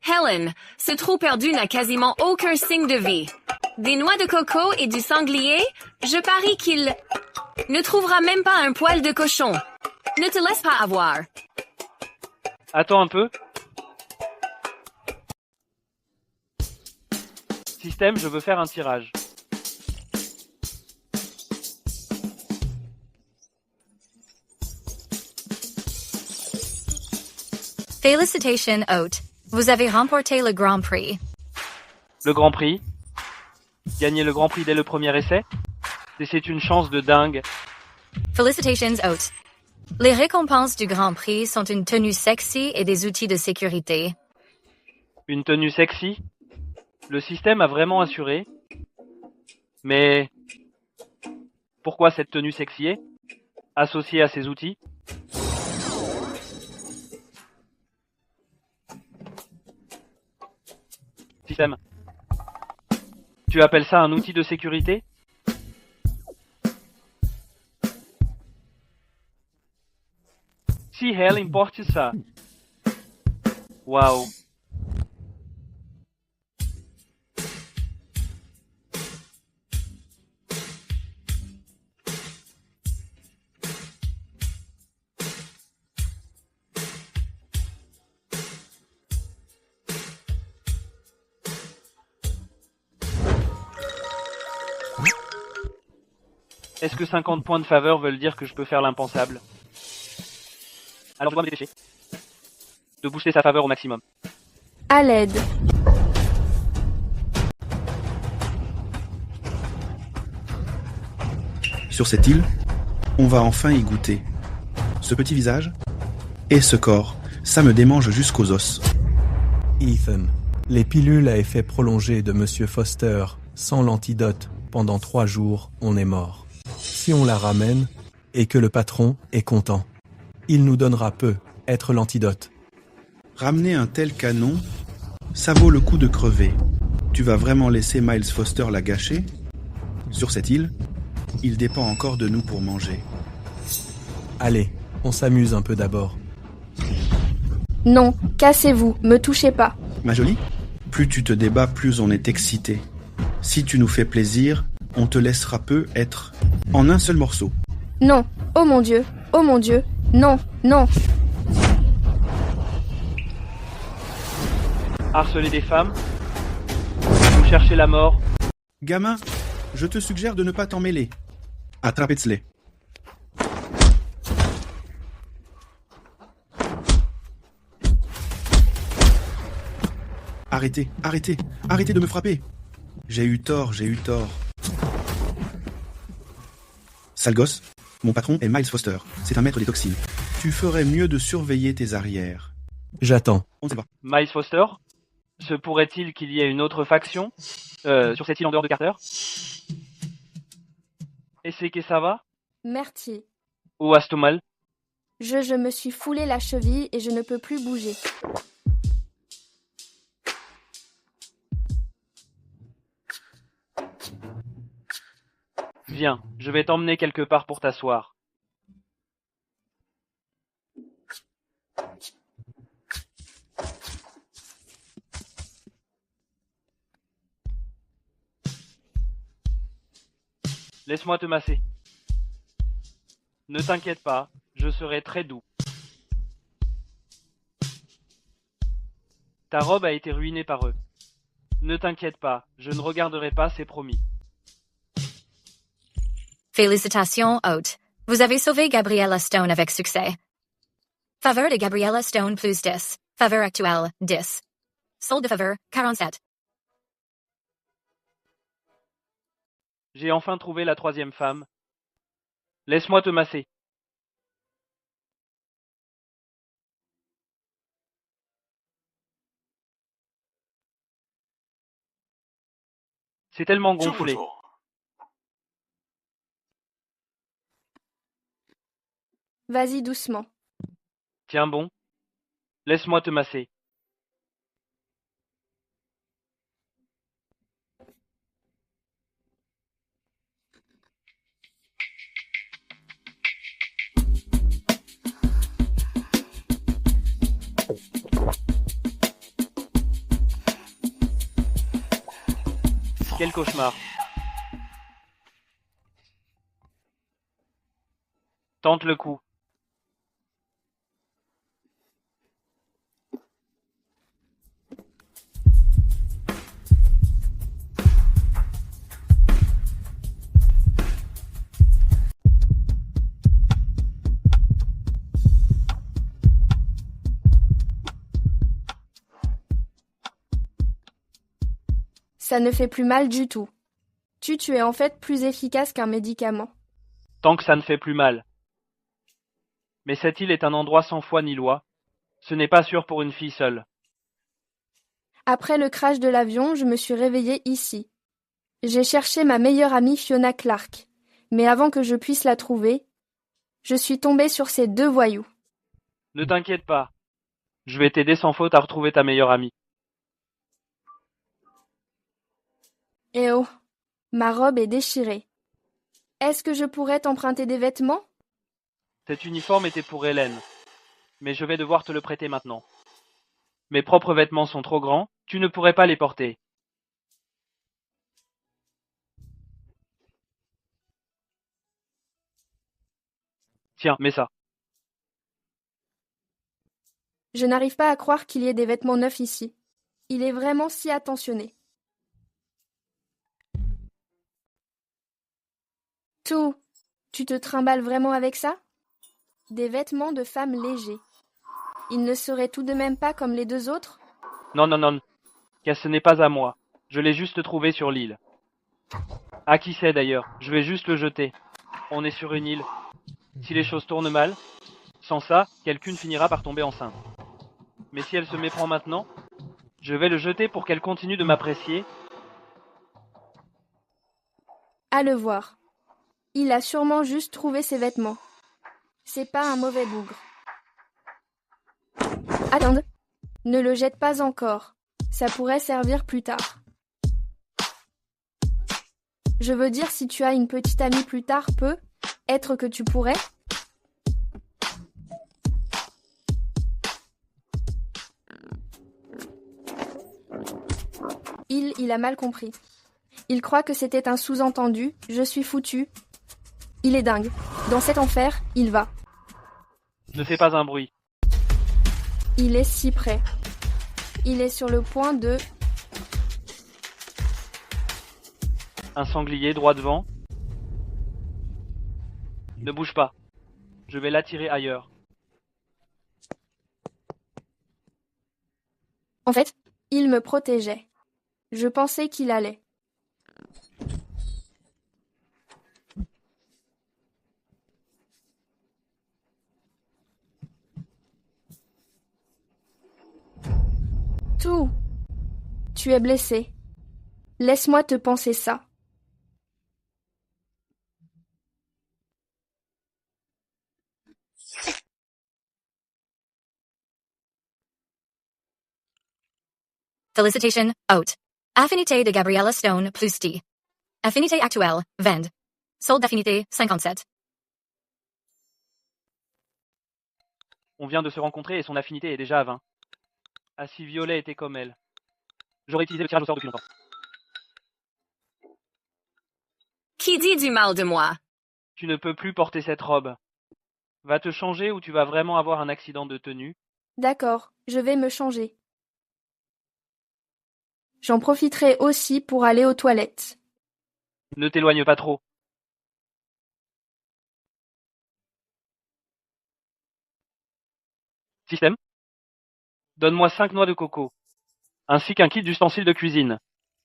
Helen, ce trou perdu n'a quasiment aucun signe de vie. Des noix de coco et du sanglier? Je parie qu'il ne trouvera même pas un poil de cochon. Ne te laisse pas avoir. Attends un peu. Système, je veux faire un tirage. Félicitations, hôte. Vous avez remporté le Grand Prix. Le Grand Prix. Gagner le Grand Prix dès le premier essai. Et c'est une chance de dingue. Félicitations, hôte. Les récompenses du Grand Prix sont une tenue sexy et des outils de sécurité. Une tenue sexy. Le système a vraiment assuré. Mais pourquoi cette tenue sexy associée à ces outils? Système. Tu appelles ça un outil de sécurité? Si hell importe ça. Waouh. Est-ce que 50 points de faveur veulent dire que je peux faire l'impensable? Alors je dois me dépêcher de booster sa faveur au maximum. À l'aide. Sur cette île, on va enfin y goûter. Ce petit visage et ce corps, ça me démange jusqu'aux os. Ethan, les pilules à effet prolongé de Monsieur Foster sans l'antidote pendant 3 jours, on est mort. Si on la ramène et que le patron est content, il nous donnera peu, être l'antidote. Ramener un tel canon, ça vaut le coup de crever. Tu vas vraiment laisser Miles Foster la gâcher? Sur cette île, il dépend encore de nous pour manger. Allez, on s'amuse un peu d'abord. Non, cassez-vous, me touchez pas. Ma jolie, plus tu te débats, plus on est excité. Si tu nous fais plaisir, on te laissera peu être en un seul morceau. Non, oh mon Dieu, non, non. Harceler des femmes? Ou chercher la mort? Gamin, je te suggère de ne pas t'en mêler. Attrapez-les. Arrêtez, arrêtez, arrêtez de me frapper. J'ai eu tort. Sale gosse, mon patron est Miles Foster. C'est un maître des toxines. Tu ferais mieux de surveiller tes arrières. J'attends. On sait pas. Miles Foster? Se pourrait-il qu'il y ait une autre faction sur cette île en dehors de Carter? Et c'est que ça va? Merci. Ou Astomal? Je me suis foulé la cheville et je ne peux plus bouger. Viens, je vais t'emmener quelque part pour t'asseoir. Laisse-moi te masser. Ne t'inquiète pas, je serai très doux. Ta robe a été ruinée par eux. Ne t'inquiète pas, je ne regarderai pas, c'est promis. Félicitations, hôte. Vous avez sauvé Gabriella Stone avec succès. Faveur de Gabriella Stone plus 10. Faveur actuelle, 10. Solde de faveur, 47. J'ai enfin trouvé la troisième femme. Laisse-moi te masser. C'est tellement gonflé. Vas-y doucement. Tiens bon. Laisse-moi te masser. Quel cauchemar. Tente le coup. Ça ne fait plus mal du tout. Tu es en fait plus efficace qu'un médicament. Tant que ça ne fait plus mal. Mais cette île est un endroit sans foi ni loi. Ce n'est pas sûr pour une fille seule. Après le crash de l'avion, je me suis réveillée ici. J'ai cherché ma meilleure amie Fiona Clark, mais avant que je puisse la trouver, je suis tombée sur ces deux voyous. Ne t'inquiète pas. Je vais t'aider sans faute à retrouver ta meilleure amie. Eh oh, ma robe est déchirée. Est-ce que je pourrais t'emprunter des vêtements? Cet uniforme était pour Hélène, mais je vais devoir te le prêter maintenant. Mes propres vêtements sont trop grands, tu ne pourrais pas les porter. Tiens, mets ça. Je n'arrive pas à croire qu'il y ait des vêtements neufs ici. Il est vraiment si attentionné. Tout, tu te trimbales vraiment avec ça? Des vêtements de femme légers. Ils ne seraient tout de même pas comme les deux autres? Non, car ce n'est pas à moi. Je l'ai juste trouvé sur l'île. À qui c'est d'ailleurs? Je vais juste le jeter. On est sur une île. Si les choses tournent mal, sans ça, quelqu'une finira par tomber enceinte. Mais si elle se méprend maintenant, je vais le jeter pour qu'elle continue de m'apprécier. À le voir. Il a sûrement juste trouvé ses vêtements. C'est pas un mauvais bougre. Attends, ne le jette pas encore. Ça pourrait servir plus tard. Je veux dire, si tu as une petite amie plus tard, être que tu pourrais. Il a mal compris. Il croit que c'était un sous-entendu. Je suis foutu. Il est dingue. Dans cet enfer, il va. Ne fais pas un bruit. Il est si près. Il est sur le point de... Un sanglier droit devant. Ne bouge pas. Je vais l'attirer ailleurs. En fait, il me protégeait. Je pensais qu'il allait. Tout. Tu es blessé. Laisse-moi te penser ça. Félicitations, hôte. Affinité de Gabriella Stone plus 10. Affinité actuelle, 20. Solde d'affinité, 57. On vient de se rencontrer et son affinité est déjà à 20. Ah, si Violet était comme elle. J'aurais utilisé le tirage au sort depuis longtemps. Qui dit du mal de moi? Tu ne peux plus porter cette robe. Va te changer ou tu vas vraiment avoir un accident de tenue. D'accord, je vais me changer. J'en profiterai aussi pour aller aux toilettes. Ne t'éloigne pas trop. Système. Donne-moi 5 noix de coco, ainsi qu'un kit d'ustensiles de cuisine.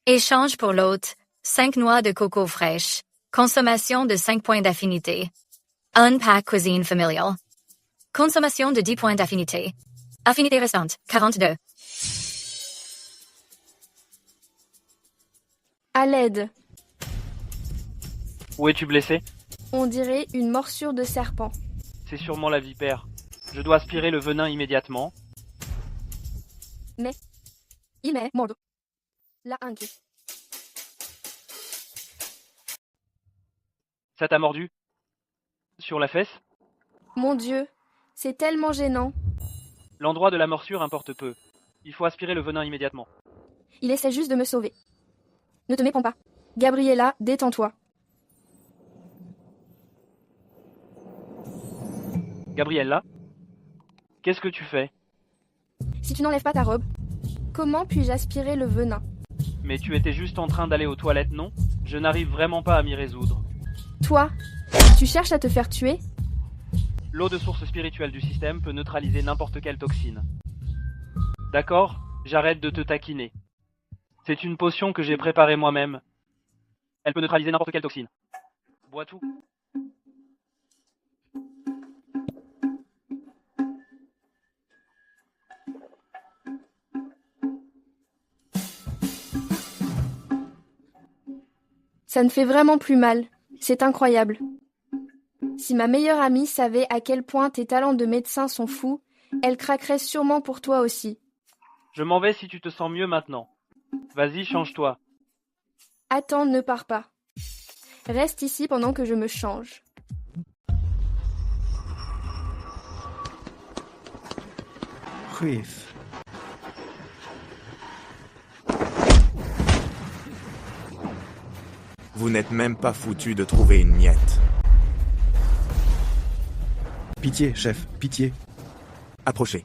Échange pour l'hôte. 5 noix de coco fraîches. Consommation de 5 points d'affinité. Un pack cuisine familial. Consommation de 10 points d'affinité. Affinité restante, 42. À l'aide. Où es-tu blessé? On dirait une morsure de serpent. C'est sûrement la vipère. Je dois aspirer le venin immédiatement. Mais. Il m'est mordu. La angue. Ça t'a mordu? Sur la fesse? Mon Dieu, c'est tellement gênant. L'endroit de la morsure importe peu. Il faut aspirer le venin immédiatement. Il essaie juste de me sauver. Ne te méprends pas. Gabriella, détends-toi. Gabriella? Qu'est-ce que tu fais? Si tu n'enlèves pas ta robe, comment puis-je aspirer le venin? Mais tu étais juste en train d'aller aux toilettes, non? Je n'arrive vraiment pas à m'y résoudre. Toi, tu cherches à te faire tuer? L'eau de source spirituelle du système peut neutraliser n'importe quelle toxine. D'accord? J'arrête de te taquiner. C'est une potion que j'ai préparée moi-même. Elle peut neutraliser n'importe quelle toxine. Bois tout. Ça ne fait vraiment plus mal. C'est incroyable. Si ma meilleure amie savait à quel point tes talents de médecin sont fous, elle craquerait sûrement pour toi aussi. Je m'en vais si tu te sens mieux maintenant. Vas-y, change-toi. Attends, ne pars pas. Reste ici pendant que je me change. Riff. Vous n'êtes même pas foutu de trouver une miette. Pitié, chef, pitié. Approchez.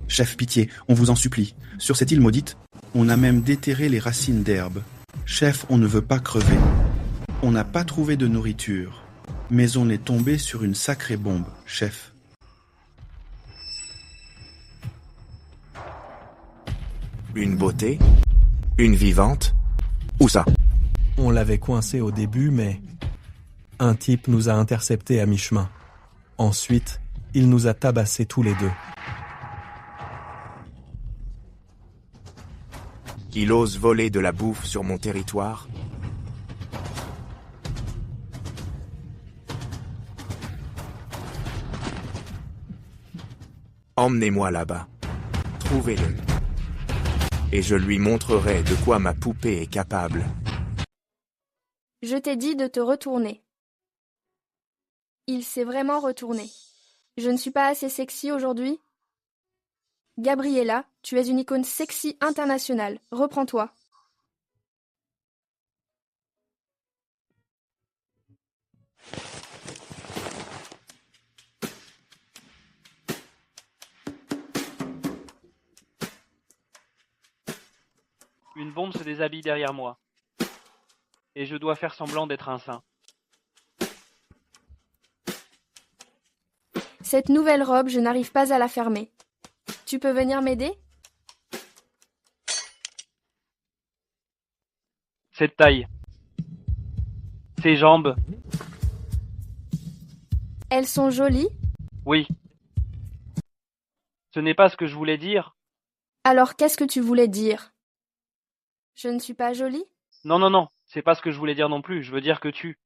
Chef, pitié, on vous en supplie. Sur cette île maudite, on a même déterré les racines d'herbe. Chef, on ne veut pas crever. On n'a pas trouvé de nourriture. Mais on est tombé sur une sacrée bombe, chef. Une beauté? Une vivante? Où ça? On l'avait coincé au début, mais un type nous a interceptés à mi-chemin. Ensuite, il nous a tabassés tous les deux. Il ose voler de la bouffe sur mon territoire? Emmenez-moi là-bas. Trouvez-le. Et je lui montrerai de quoi ma poupée est capable. Je t'ai dit de te retourner. Il s'est vraiment retourné. Je ne suis pas assez sexy aujourd'hui? Gabriella, tu es une icône sexy internationale. Reprends-toi. Une bombe se déshabille derrière moi. Et je dois faire semblant d'être un saint. Cette nouvelle robe, je n'arrive pas à la fermer. Tu peux venir m'aider? Cette taille. Ces jambes. Elles sont jolies? Oui. Ce n'est pas ce que je voulais dire. Alors qu'est-ce que tu voulais dire? Je ne suis pas jolie? Non, non, non. C'est pas ce que je voulais dire non plus. Je veux dire que tu...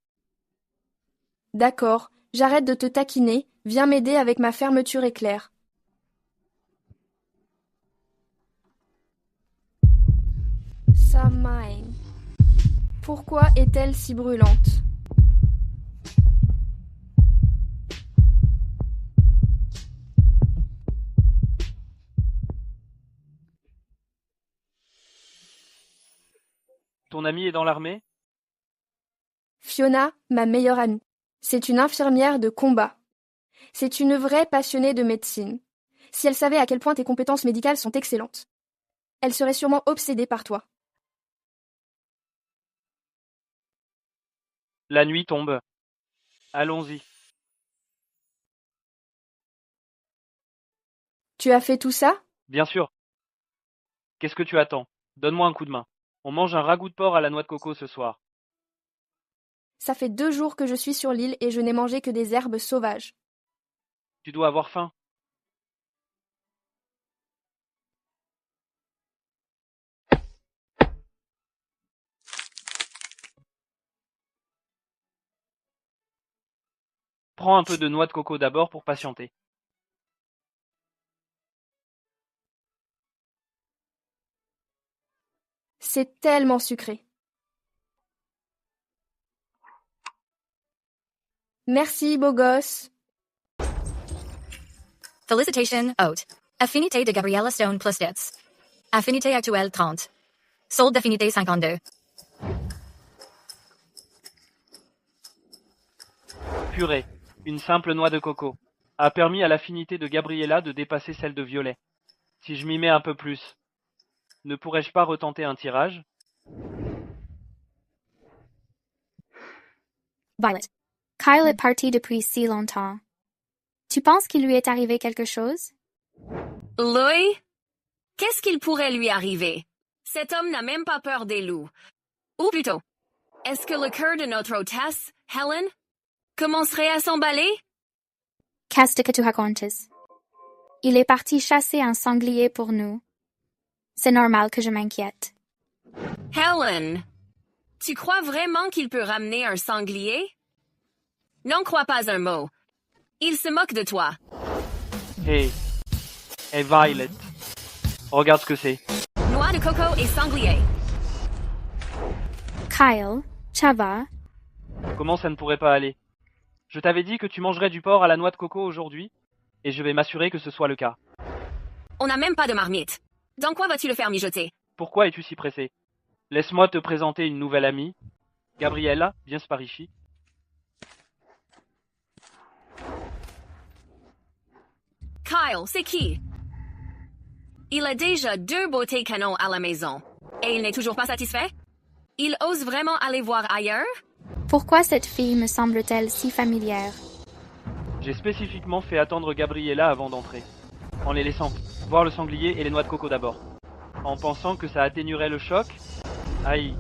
D'accord. J'arrête de te taquiner. Viens m'aider avec ma fermeture éclair. Sa main. Pourquoi est-elle si brûlante? Ton ami est dans l'armée? Fiona, ma meilleure amie. C'est une infirmière de combat. C'est une vraie passionnée de médecine. Si elle savait à quel point tes compétences médicales sont excellentes, elle serait sûrement obsédée par toi. La nuit tombe. Allons-y. Tu as fait tout ça? Bien sûr. Qu'est-ce que tu attends? Donne-moi un coup de main. On mange un ragoût de porc à la noix de coco ce soir. Ça fait 2 jours que je suis sur l'île et je n'ai mangé que des herbes sauvages. Tu dois avoir faim. Prends un peu de noix de coco d'abord pour patienter. C'est tellement sucré. Merci, beau gosse. Félicitations, hôte. Affinité de Gabriella Stone plus debts. Affinité actuelle 30. Solde d'affinité 52. Purée, une simple noix de coco, a permis à l'affinité de Gabriella de dépasser celle de Violet. Si je m'y mets un peu plus, ne pourrais-je pas retenter un tirage? Violet. Kyle est parti depuis si longtemps. Tu penses qu'il lui est arrivé quelque chose? Louis? Qu'est-ce qu'il pourrait lui arriver? Cet homme n'a même pas peur des loups. Ou plutôt, est-ce que le cœur de notre hôtesse, Helen, commencerait à s'emballer? Qu'est-ce que tu racontes? Il est parti chasser un sanglier pour nous. C'est normal que je m'inquiète. Helen, tu crois vraiment qu'il peut ramener un sanglier? N'en crois pas un mot. Il se moque de toi. Hey, Violet, regarde ce que c'est. Noix de coco et sanglier. Kyle, ça va? Comment ça ne pourrait pas aller? Je t'avais dit que tu mangerais du porc à la noix de coco aujourd'hui, et je vais m'assurer que ce soit le cas. On n'a même pas de marmite. Dans quoi vas-tu le faire mijoter? Pourquoi es-tu si pressé? Laisse-moi te présenter une nouvelle amie. Gabriella, viens par ici. Kyle, c'est qui? Il a déjà 2 beautés canons à la maison. Et il n'est toujours pas satisfait? Il ose vraiment aller voir ailleurs? Pourquoi cette fille me semble-t-elle si familière? J'ai spécifiquement fait attendre Gabriella avant d'entrer, en les laissant voir le sanglier et les noix de coco d'abord. En pensant que ça atténuerait le choc. Aïe,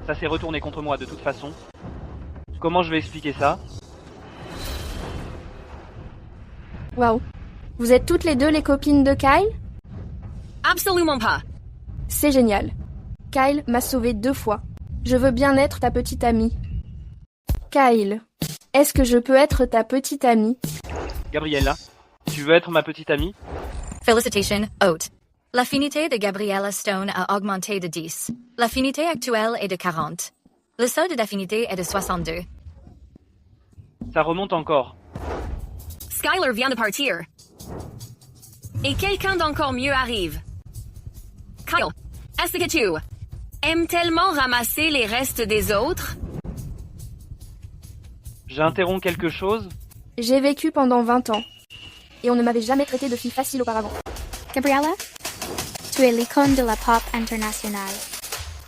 ça s'est retourné contre moi de toute façon. Comment je vais expliquer ça? Waouh. Vous êtes toutes les deux les copines de Kyle? Absolument pas. C'est génial. Kyle m'a sauvée 2 fois. Je veux bien être ta petite amie. Kyle, est-ce que je peux être ta petite amie? Gabriella, tu veux être ma petite amie? Félicitations, hôte. L'affinité de Gabriella Stone a augmenté de 10. L'affinité actuelle est de 40. Le solde d'affinité est de 62. Ça remonte encore. Skylar vient de partir. Et quelqu'un d'encore mieux arrive. Kyle, est-ce que tu aimes tellement ramasser les restes des autres? J'interromps quelque chose? J'ai vécu pendant 20 ans. Et on ne m'avait jamais traité de fille facile auparavant. Gabriella? Tu es l'icône de la pop internationale.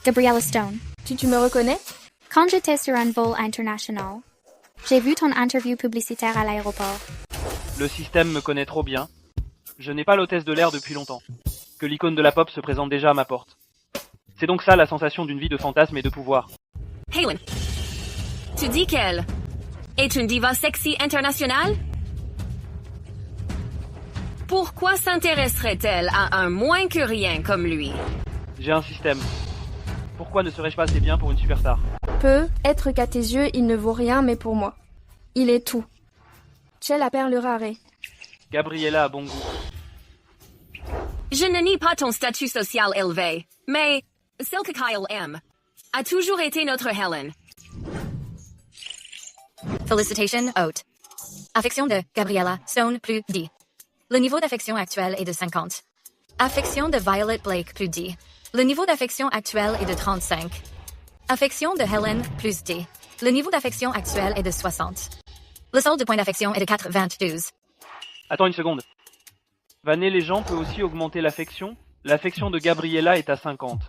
Gabriella Stone. Tu me reconnais? Quand j'étais sur un vol international, j'ai vu ton interview publicitaire à l'aéroport. Le système me connaît trop bien. Je n'ai pas l'hôtesse de l'air depuis longtemps. Que l'icône de la pop se présente déjà à ma porte. C'est donc ça la sensation d'une vie de fantasme et de pouvoir. Helen, tu dis qu'elle est une diva sexy internationale? Pourquoi s'intéresserait-elle à un moins que rien comme lui? J'ai un système. Pourquoi ne serais-je pas assez bien pour une superstar? Peut-être qu'à tes yeux, il ne vaut rien, mais pour moi, il est tout. C'è la perle rare. Gabriella a bon goût. Je ne nie pas ton statut social élevé, mais celle que Kyle aime a toujours été notre Helen. Félicitations, hôte. Affection de Gabriella Stone plus 10. Le niveau d'affection actuel est de 50. Affection de Violet Blake plus 10. Le niveau d'affection actuel est de 35. Affection de Helen plus 10. Le niveau d'affection actuel est de 60. Le solde de points d'affection est de 4,22. Attends une seconde. Vanner les gens peut aussi augmenter l'affection. L'affection de Gabriella est à 50.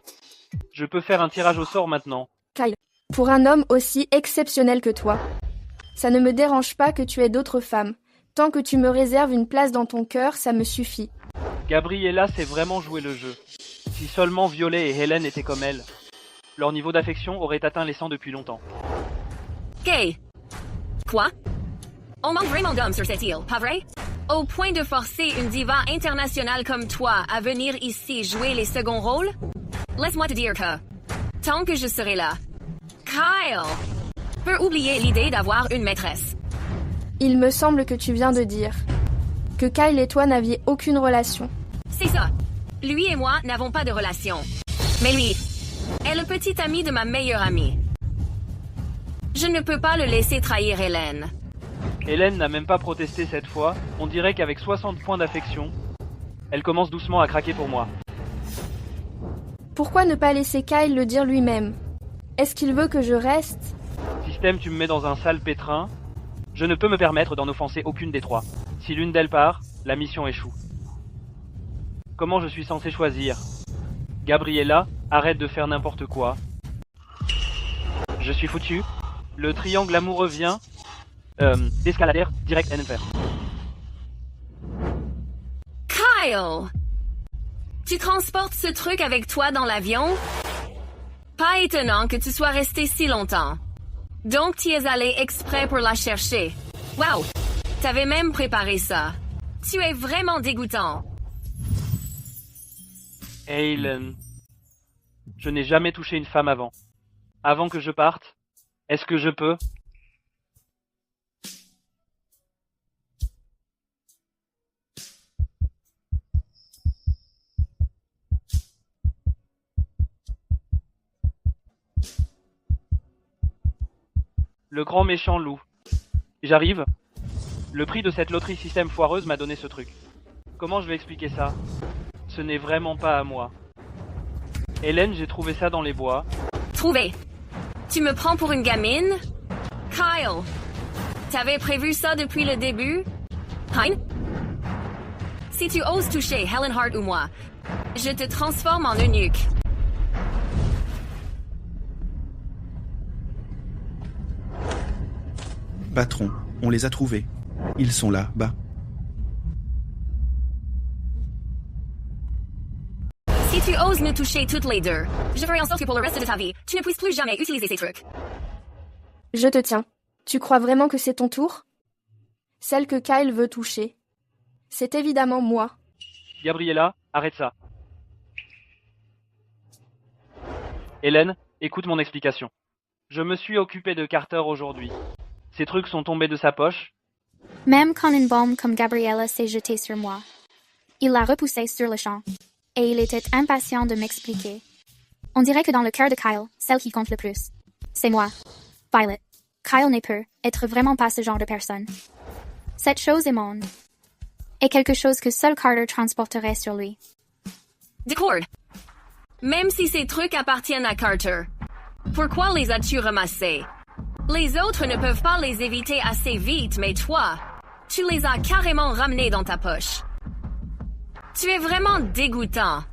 Je peux faire un tirage au sort maintenant. Kyle, Pour un homme aussi exceptionnel que toi. Ça ne me dérange pas que tu aies d'autres femmes. Tant que tu me réserves une place dans ton cœur, ça me suffit. Gabriella sait vraiment jouer le jeu. Si seulement Violet et Helen étaient comme elle, leur niveau d'affection aurait atteint les 100 depuis longtemps. Gay. Quoi? On manque vraiment d'hommes sur cette île, pas vrai? Au point de forcer une diva internationale comme toi à venir ici jouer les seconds rôles? Laisse-moi te dire que, tant que je serai là, Kyle peut oublier l'idée d'avoir une maîtresse. Il me semble que tu viens de dire que Kyle et toi n'aviez aucune relation. C'est ça. Lui et moi n'avons pas de relation. Mais lui est le petit ami de ma meilleure amie. Je ne peux pas le laisser trahir Hélène. Hélène n'a même pas protesté cette fois. On dirait qu'avec 60 points d'affection, elle commence doucement à craquer pour moi. Pourquoi ne pas laisser Kyle le dire lui-même? Est-ce qu'il veut que je reste? Système, tu me mets dans un sale pétrin. Je ne peux me permettre d'en offenser aucune des trois. Si l'une d'elles part, la mission échoue. Comment je suis censé choisir? Gabriella, arrête de faire n'importe quoi. Je suis foutu. Le triangle amoureux vient. D'escalader, direct NFR. Kyle! Tu transportes ce truc avec toi dans l'avion? Pas étonnant que tu sois resté si longtemps. Donc tu es allé exprès pour la chercher. Wow! T'avais même préparé ça. Tu es vraiment dégoûtant. Helen. Je n'ai jamais touché une femme avant. Avant que je parte, est-ce que je peux? Le grand méchant loup. J'arrive. Le prix de cette loterie système foireuse m'a donné ce truc. Comment je vais expliquer ça? Ce n'est vraiment pas à moi. Hélène, j'ai trouvé ça dans les bois. Trouvé. Tu me prends pour une gamine? Kyle, t'avais prévu ça depuis le début? Hein? Si tu oses toucher Helen Hart ou moi, je te transforme en eunuque. Patron, on les a trouvés. Ils sont là, bas. Si tu oses nous toucher toutes les deux, je ferai en sorte que pour le reste de ta vie, tu ne puisses plus jamais utiliser ces trucs. Je te tiens. Tu crois vraiment que c'est ton tour? Celle que Kyle veut toucher. C'est évidemment moi. Gabriella, arrête ça. Hélène, écoute mon explication. Je me suis occupé de Carter aujourd'hui. Ces trucs sont tombés de sa poche. Même quand une bombe comme Gabriella s'est jetée sur moi, il l'a repoussée sur le champ. Et il était impatient de m'expliquer. On dirait que dans le cœur de Kyle, celle qui compte le plus, c'est moi, Violet. Kyle ne peut être vraiment pas ce genre de personne. Cette chose immonde est quelque chose que seul Carter transporterait sur lui. D'accord. Même si ces trucs appartiennent à Carter, pourquoi les as-tu ramassés? Les autres ne peuvent pas les éviter assez vite, mais toi, tu les as carrément ramenés dans ta poche. Tu es vraiment dégoûtant.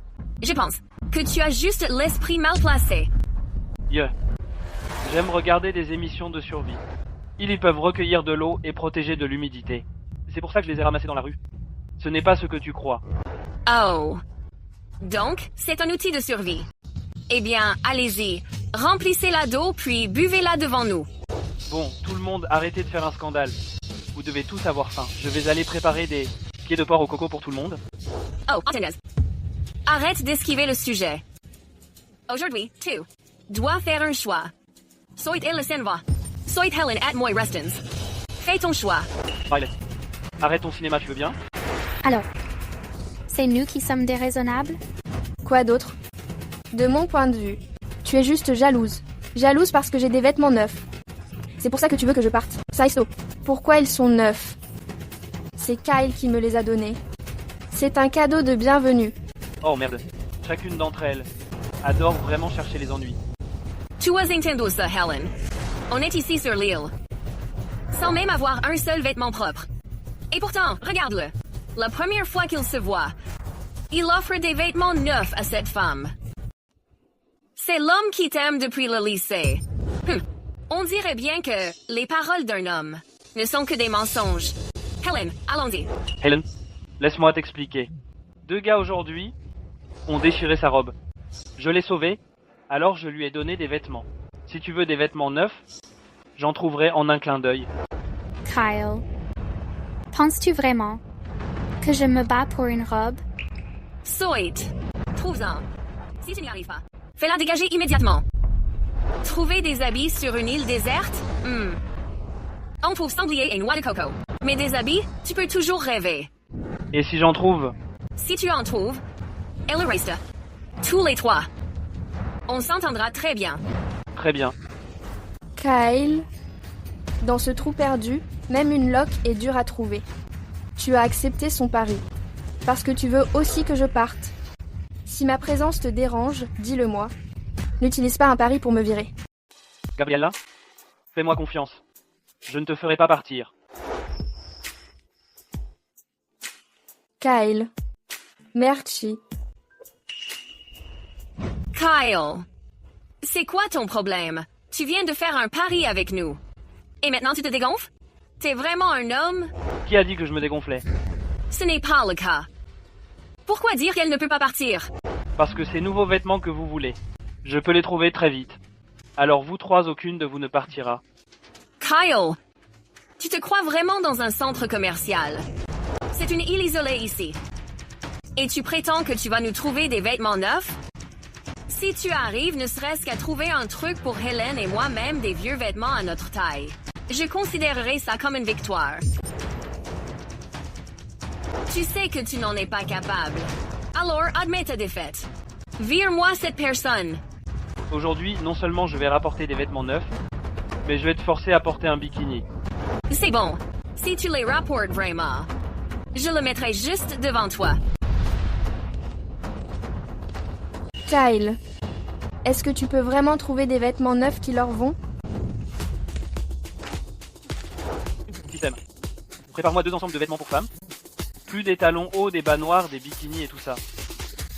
Je pense que tu as juste l'esprit mal placé. J'aime regarder des émissions de survie. Ils y peuvent recueillir de l'eau et protéger de l'humidité. C'est pour ça que je les ai ramassés dans la rue. Ce n'est pas ce que tu crois. Oh. Donc, c'est un outil de survie. Eh bien, allez-y. Remplissez-la d'eau, puis buvez-la devant nous. Bon, tout le monde, arrêtez de faire un scandale. Vous devez tous avoir faim. Je vais aller préparer des pieds de porc au coco pour tout le monde. Oh, Antoinette. Arrête d'esquiver le sujet. Aujourd'hui, tu dois faire un choix. Soit elle s'en va. Soit Helen at moi restons. Fais ton choix. Violet, arrête ton cinéma, tu veux bien? Alors, c'est nous qui sommes déraisonnables? Quoi d'autre? De mon point de vue, tu es juste jalouse. Jalouse parce que j'ai des vêtements neufs. C'est pour ça que tu veux que je parte. Saiso, pourquoi ils sont neufs? C'est Kyle qui me les a donnés. C'est un cadeau de bienvenue. Oh merde. Chacune d'entre elles adore vraiment chercher les ennuis. Tu as entendu ça, Helen. On est ici sur l'île. Sans même avoir un seul vêtement propre. Et pourtant, regarde-le. La première fois qu'il se voit, il offre des vêtements neufs à cette femme. C'est l'homme qui t'aime depuis le lycée. On dirait bien que les paroles d'un homme ne sont que des mensonges. Helen, allons-y. Helen, laisse-moi t'expliquer. 2 gars aujourd'hui ont déchiré sa robe. Je l'ai sauvé, alors je lui ai donné des vêtements. Si tu veux des vêtements neufs, j'en trouverai en un clin d'œil. Kyle, penses-tu vraiment que je me bats pour une robe? Soit. Trouve-en. Si tu n'y arrives pas, fais-la dégager immédiatement. Trouver des habits sur une île déserte? On trouve sanglier et noix de coco. Mais des habits, tu peux toujours rêver. Et si j'en trouve? Si tu en trouves, elle le reste. Tous les 3. On s'entendra très bien. Très bien. Kyle, dans ce trou perdu, même une loque est dure à trouver. Tu as accepté son pari. Parce que tu veux aussi que je parte. Si ma présence te dérange, dis-le-moi. N'utilise pas un pari pour me virer. Gabriella, fais-moi confiance. Je ne te ferai pas partir. Kyle. Merci. Kyle, c'est quoi ton problème? Tu viens de faire un pari avec nous. Et maintenant tu te dégonfles? T'es vraiment un homme? Qui a dit que je me dégonflais? Ce n'est pas le cas. Pourquoi dire qu'elle ne peut pas partir? Parce que ces nouveaux vêtements que vous voulez, je peux les trouver très vite. Alors vous 3, aucune de vous ne partira. Kyle, tu te crois vraiment dans un centre commercial. C'est une île isolée ici. Et tu prétends que tu vas nous trouver des vêtements neufs? Si tu arrives ne serait-ce qu'à trouver un truc pour Helen et moi-même des vieux vêtements à notre taille, je considérerais ça comme une victoire. Tu sais que tu n'en es pas capable. Alors admets ta défaite. Vire-moi cette personne. Aujourd'hui, non seulement je vais rapporter des vêtements neufs, mais je vais te forcer à porter un bikini. C'est bon. Si tu les rapportes vraiment, je le mettrai juste devant toi. Kyle, est-ce que tu peux vraiment trouver des vêtements neufs qui leur vont? Système. Prépare-moi 2 ensembles de vêtements pour femmes. Plus des talons hauts, des bas noirs, des bikinis et tout ça.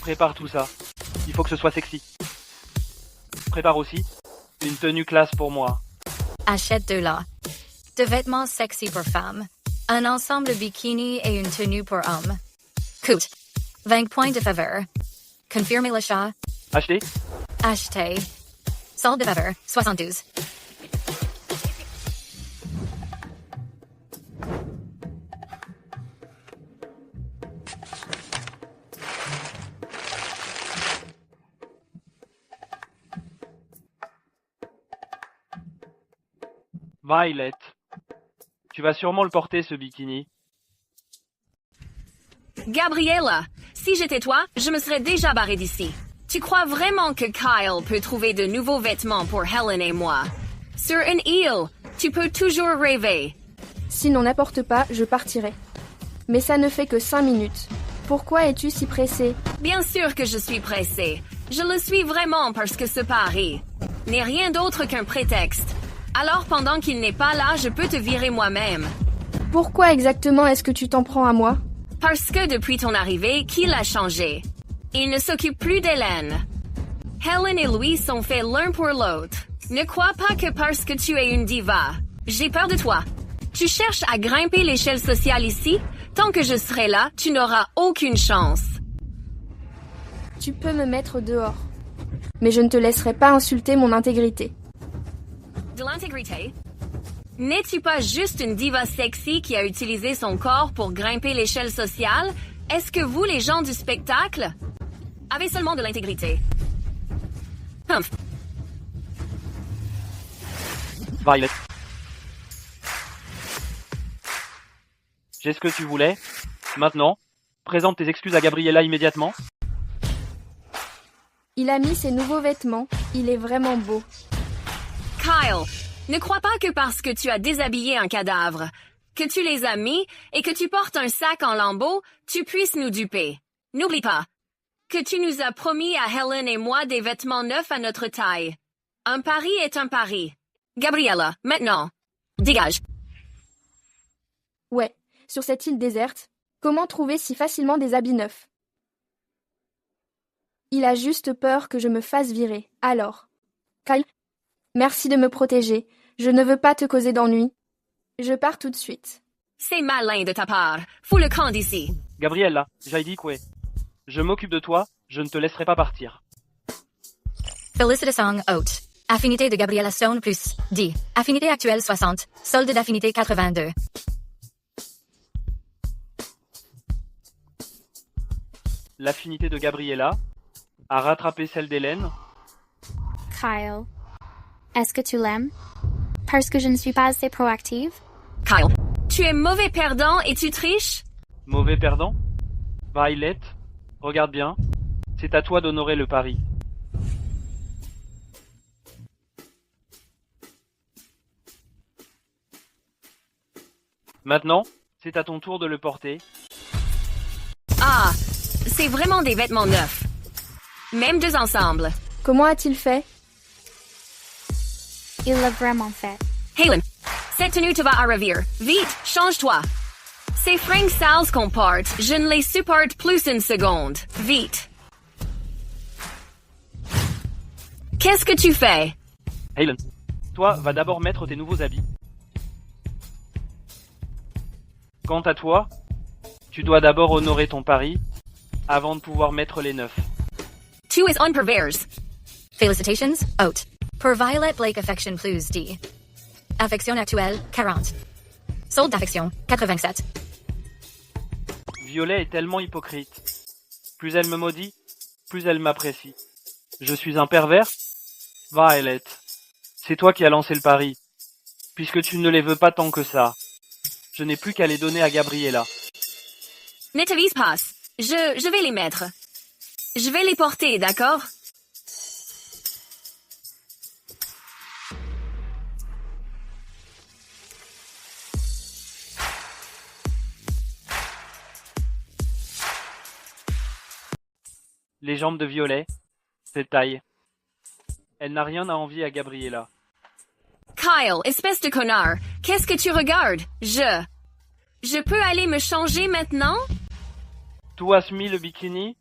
Prépare tout ça. Il faut que ce soit sexy. Prépare aussi une tenue classe pour moi. Achète 2 là. De vêtements sexy pour femmes. Un ensemble bikini et une tenue pour hommes. Coûte 20 points de faveur. Confirmez l'achat. Acheter. Acheter. Solde de faveur, 72. Violet, tu vas sûrement le porter ce bikini. Gabriella, si j'étais toi, je me serais déjà barrée d'ici. Tu crois vraiment que Kyle peut trouver de nouveaux vêtements pour Helen et moi? Sur une île, tu peux toujours rêver. S'il n'en apporte pas, je partirai. Mais ça ne fait que 5 minutes. Pourquoi es-tu si pressé? Bien sûr que je suis pressée. Je le suis vraiment parce que ce pari n'est rien d'autre qu'un prétexte. Alors pendant qu'il n'est pas là, je peux te virer moi-même. Pourquoi exactement est-ce que tu t'en prends à moi? Parce que depuis ton arrivée, qui l'a changé? Il ne s'occupe plus d'Hélène. Helen et Louis sont faits l'un pour l'autre. Ne crois pas que parce que tu es une diva. J'ai peur de toi. Tu cherches à grimper l'échelle sociale ici? Tant que je serai là, tu n'auras aucune chance. Tu peux me mettre dehors. Mais je ne te laisserai pas insulter mon intégrité. De l'intégrité? N'es-tu pas juste une diva sexy qui a utilisé son corps pour grimper l'échelle sociale? Est-ce que vous, les gens du spectacle, avez seulement de l'intégrité? Humph. Violet. J'ai ce que tu voulais. Maintenant, présente tes excuses à Gabriella immédiatement. Il a mis ses nouveaux vêtements. Il est vraiment beau. Kyle, ne crois pas que parce que tu as déshabillé un cadavre, que tu les as mis et que tu portes un sac en lambeaux, tu puisses nous duper. N'oublie pas que tu nous as promis à Helen et moi des vêtements neufs à notre taille. Un pari est un pari. Gabriella, maintenant, dégage. Ouais, sur cette île déserte, comment trouver si facilement des habits neufs? Il a juste peur que je me fasse virer. Alors, Kyle, Merci de me protéger. Je ne veux pas te causer d'ennui. Je pars tout de suite. C'est malin de ta part. Fous le camp d'ici. Gabriella, Jaidikwe. Je m'occupe de toi, je ne te laisserai pas partir. Felicitasong Haute. Affinité de Gabriella Stone plus 10. Affinité actuelle 60. Solde d'affinité 82. L'affinité de Gabriella a rattrapé celle d'Hélène. Kyle, est-ce que tu l'aimes? Parce que je ne suis pas assez proactive? Kyle, tu es mauvais perdant et tu triches? Mauvais perdant? Violet, regarde bien. C'est à toi d'honorer le pari. Maintenant, c'est à ton tour de le porter. Ah, c'est vraiment des vêtements neufs. Même deux ensemble. Comment a-t-il fait? Il l'a vraiment fait. Helen, cette tenue te va à ravir. Vite, change-toi. Ces fringues sales qu'on porte, je ne les supporte plus une seconde. Vite. Qu'est-ce que tu fais? Helen, toi, va d'abord mettre tes nouveaux habits. Quant à toi, tu dois d'abord honorer ton pari avant de pouvoir mettre les neufs. Tu es un perverse. Felicitations, Haute. Pour Violet Blake Affection plus 10. Affection actuelle, 40. Solde d'affection, 87. Violet est tellement hypocrite. Plus elle me maudit, plus elle m'apprécie. Je suis un pervers? Violet, c'est toi qui as lancé le pari. Puisque tu ne les veux pas tant que ça, je n'ai plus qu'à les donner à Gabriella. Ne te vise pas. Je vais les mettre. Je vais les porter, d'accord? Les jambes de Violet, cette taille. Elle n'a rien à envier à Gabriella. Kyle, espèce de connard, qu'est-ce que tu regardes? Je peux aller me changer maintenant? Tu as mis le bikini,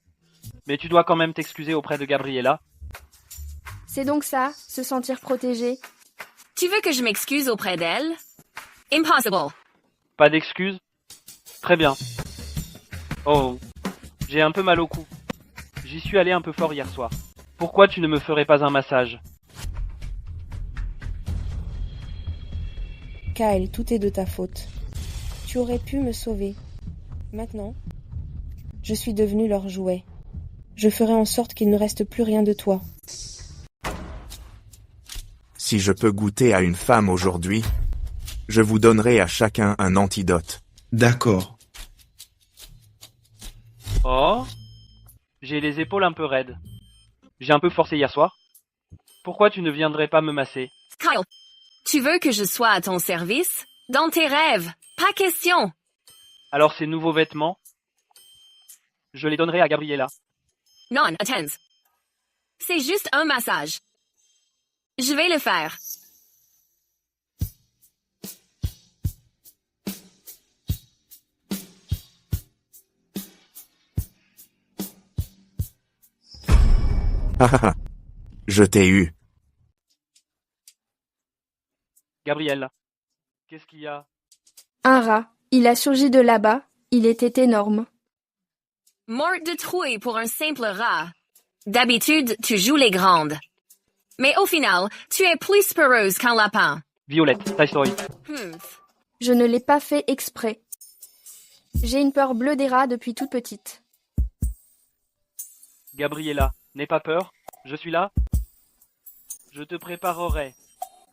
mais tu dois quand même t'excuser auprès de Gabriella. C'est donc ça, se sentir protégé. Tu veux que je m'excuse auprès d'elle? Impossible. Pas d'excuses? Très bien. Oh, j'ai un peu mal au cou. J'y suis allé un peu fort hier soir. Pourquoi tu ne me ferais pas un massage? Kyle, tout est de ta faute. Tu aurais pu me sauver. Maintenant, je suis devenu leur jouet. Je ferai en sorte qu'il ne reste plus rien de toi. Si je peux goûter à une femme aujourd'hui, je vous donnerai à chacun un antidote. D'accord. Oh, j'ai les épaules un peu raides. J'ai un peu forcé hier soir. Pourquoi tu ne viendrais pas me masser? Kyle, tu veux que je sois à ton service? Dans tes rêves, pas question. Alors ces nouveaux vêtements, je les donnerai à Gabriella. Non, attends. C'est juste un massage. Je vais le faire. Je t'ai eu. Gabriella, qu'est-ce qu'il y a? Un rat. Il a surgi de là-bas. Il était énorme. Morte de trouille pour un simple rat. D'habitude, tu joues les grandes. Mais au final, tu es plus peureuse qu'un lapin. Violette, ta story. Je ne l'ai pas fait exprès. J'ai une peur bleue des rats depuis toute petite. Gabriella, n'aie pas peur, je suis là. Je te préparerai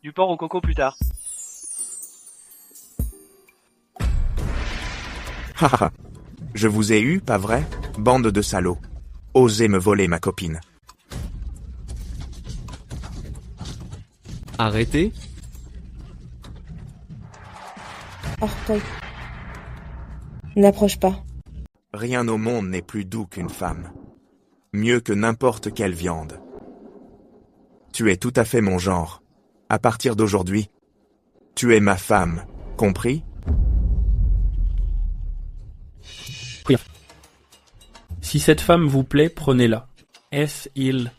du porc au coco plus tard. Haha. Je vous ai eu, pas vrai? Bande de salauds. Osez me voler ma copine. Arrêtez. Ortoi. N'approche pas. Rien au monde n'est plus doux qu'une femme. Mieux que n'importe quelle viande. Tu es tout à fait mon genre. À partir d'aujourd'hui, tu es ma femme. Compris? Si cette femme vous plaît, prenez-la. Est-ce il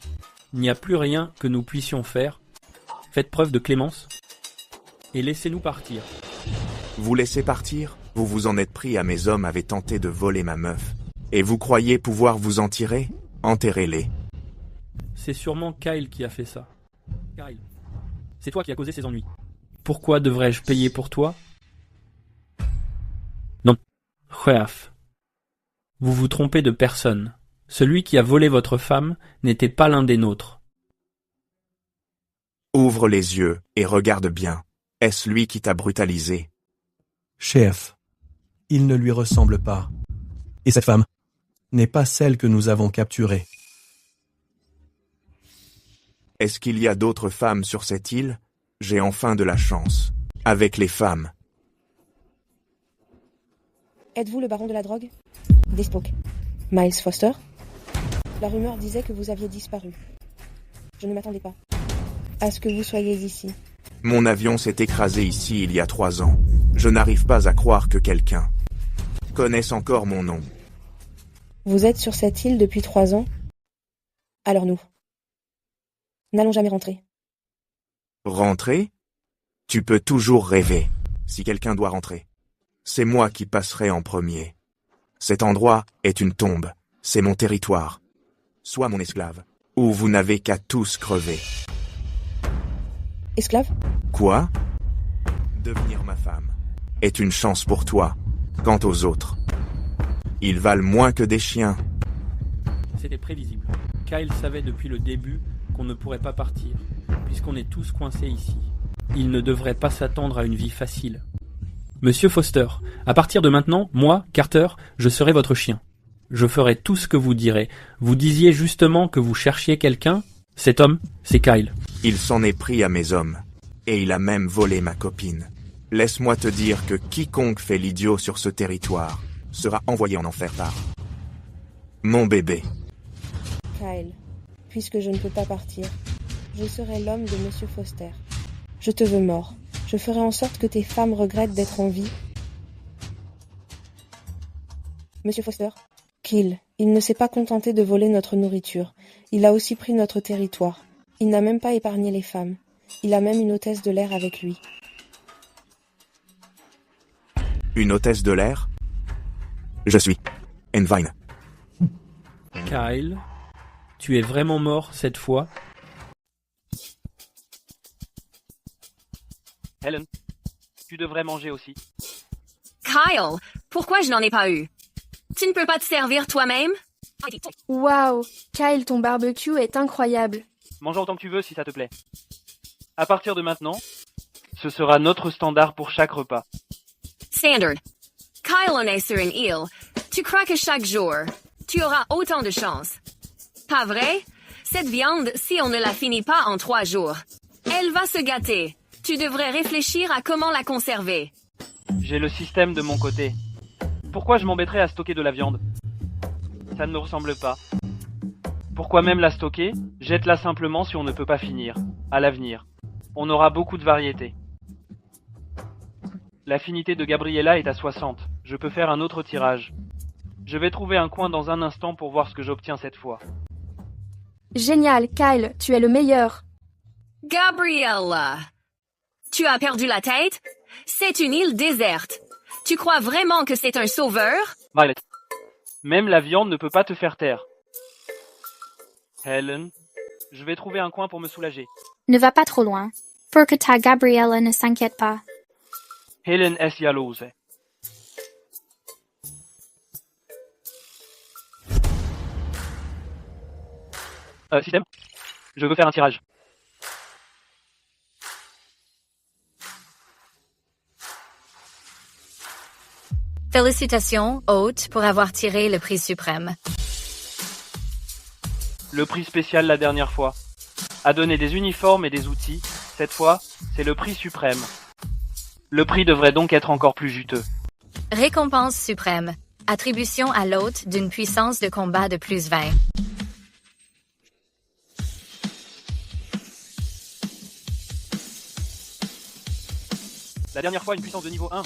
n'y a plus rien que nous puissions faire? Faites preuve de clémence et laissez-nous partir. Vous laissez partir? Vous vous en êtes pris à mes hommes avaient tenté de voler ma meuf. Et vous croyez pouvoir vous en tirer? Enterrez-les. C'est sûrement Kyle qui a fait ça. Kyle, c'est toi qui as causé ces ennuis. Pourquoi devrais-je payer pour toi? Non. Chef. Vous vous trompez de personne. Celui qui a volé votre femme n'était pas l'un des nôtres. Ouvre les yeux et regarde bien. Est-ce lui qui t'a brutalisé? Chef, il ne lui ressemble pas. Et cette femme n'est pas celle que nous avons capturée. Est-ce qu'il y a d'autres femmes sur cette île? J'ai enfin de la chance. Avec les femmes. Êtes-vous le baron de la drogue? Despoke. Miles Foster? La rumeur disait que vous aviez disparu. Je ne m'attendais pas à ce que vous soyez ici. Mon avion s'est écrasé ici il y a 3 ans. Je n'arrive pas à croire que quelqu'un connaisse encore mon nom. Vous êtes sur cette île depuis 3 ans? Alors nous n'allons jamais rentrer. Rentrer? Tu peux toujours rêver. Si quelqu'un doit rentrer, c'est moi qui passerai en premier. Cet endroit est une tombe. C'est mon territoire. Sois mon esclave, ou vous n'avez qu'à tous crever. Esclave? Quoi? Devenir ma femme est une chance pour toi. Quant aux autres, ils valent moins que des chiens. C'était prévisible. Kyle savait depuis le début qu'on ne pourrait pas partir, puisqu'on est tous coincés ici. Il ne devrait pas s'attendre à une vie facile. Monsieur Foster, à partir de maintenant, moi, Carter, je serai votre chien. Je ferai tout ce que vous direz. Vous disiez justement que vous cherchiez quelqu'un? Cet homme, c'est Kyle. Il s'en est pris à mes hommes. Et il a même volé ma copine. Laisse-moi te dire que quiconque fait l'idiot sur ce territoire sera envoyé en enfer par mon bébé. Kyle, puisque je ne peux pas partir, je serai l'homme de Monsieur Foster. Je te veux mort. Je ferai en sorte que tes femmes regrettent d'être en vie. Monsieur Foster, Kill. Il ne s'est pas contenté de voler notre nourriture. Il a aussi pris notre territoire. Il n'a même pas épargné les femmes. Il a même une hôtesse de l'air avec lui. Une hôtesse de l'air? Je suis Envine. Kyle, tu es vraiment mort cette fois? Helen, tu devrais manger aussi. Kyle, pourquoi je n'en ai pas eu? Tu ne peux pas te servir toi-même? Waouh, Kyle, ton barbecue est incroyable. Mange autant que tu veux si ça te plaît. À partir de maintenant, ce sera notre standard pour chaque repas. Standard. Kyle, on est sur une île. Tu crois que chaque jour, tu auras autant de chance? Pas vrai? Cette viande, si on ne la finit pas en 3 jours, elle va se gâter. Tu devrais réfléchir à comment la conserver. J'ai le système de mon côté. Pourquoi je m'embêterais à stocker de la viande? Ça ne me ressemble pas. Pourquoi même la stocker? Jette-la simplement si on ne peut pas finir. À l'avenir. On aura beaucoup de variétés. L'affinité de Gabriella est à 60. Je peux faire un autre tirage. Je vais trouver un coin dans un instant pour voir ce que j'obtiens cette fois. Génial, Kyle, tu es le meilleur. Gabriella, tu as perdu la tête? C'est une île déserte. Tu crois vraiment que c'est un sauveur? Violet, même la viande ne peut pas te faire taire. Helen, je vais trouver un coin pour me soulager. Ne va pas trop loin, pour que ta Gabriella ne s'inquiète pas. Helen es jalouse. Système, je veux faire un tirage. Félicitations, hôte, pour avoir tiré le prix suprême. Le prix spécial la dernière fois a donné des uniformes et des outils. Cette fois, c'est le prix suprême. Le prix devrait donc être encore plus juteux. Récompense suprême. Attribution à l'hôte d'une puissance de combat de plus 20. La dernière fois, une puissance de niveau 1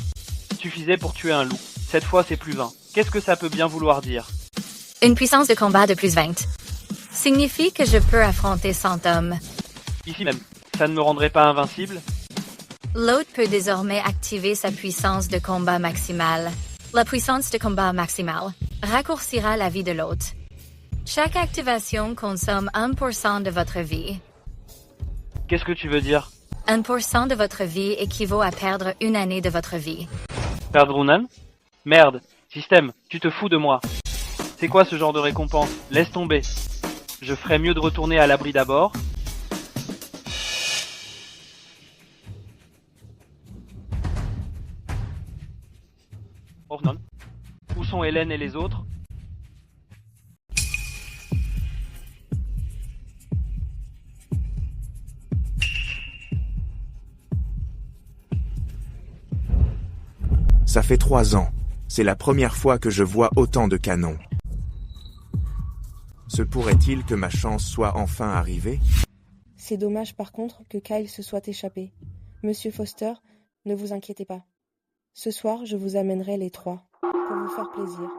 suffisait pour tuer un loup. Cette fois, c'est plus 20. Qu'est-ce que ça peut bien vouloir dire? Une puissance de combat de plus 20. Signifie que je peux affronter 100 hommes. Ici même. Ça ne me rendrait pas invincible? L'hôte peut désormais activer sa puissance de combat maximale. La puissance de combat maximale raccourcira la vie de l'hôte. Chaque activation consomme 1% de votre vie. Qu'est-ce que tu veux dire? 1% de votre vie équivaut à perdre une année de votre vie. Perdre une âme? Merde, système, tu te fous de moi. C'est quoi ce genre de récompense? Laisse tomber. Je ferais mieux de retourner à l'abri d'abord. Ornon. Où sont Hélène et les autres? Ça fait 3 ans. C'est la première fois que je vois autant de canons. Se pourrait-il que ma chance soit enfin arrivée? C'est dommage par contre que Kyle se soit échappé. Monsieur Foster, ne vous inquiétez pas. Ce soir, je vous amènerai les 3, pour vous faire plaisir.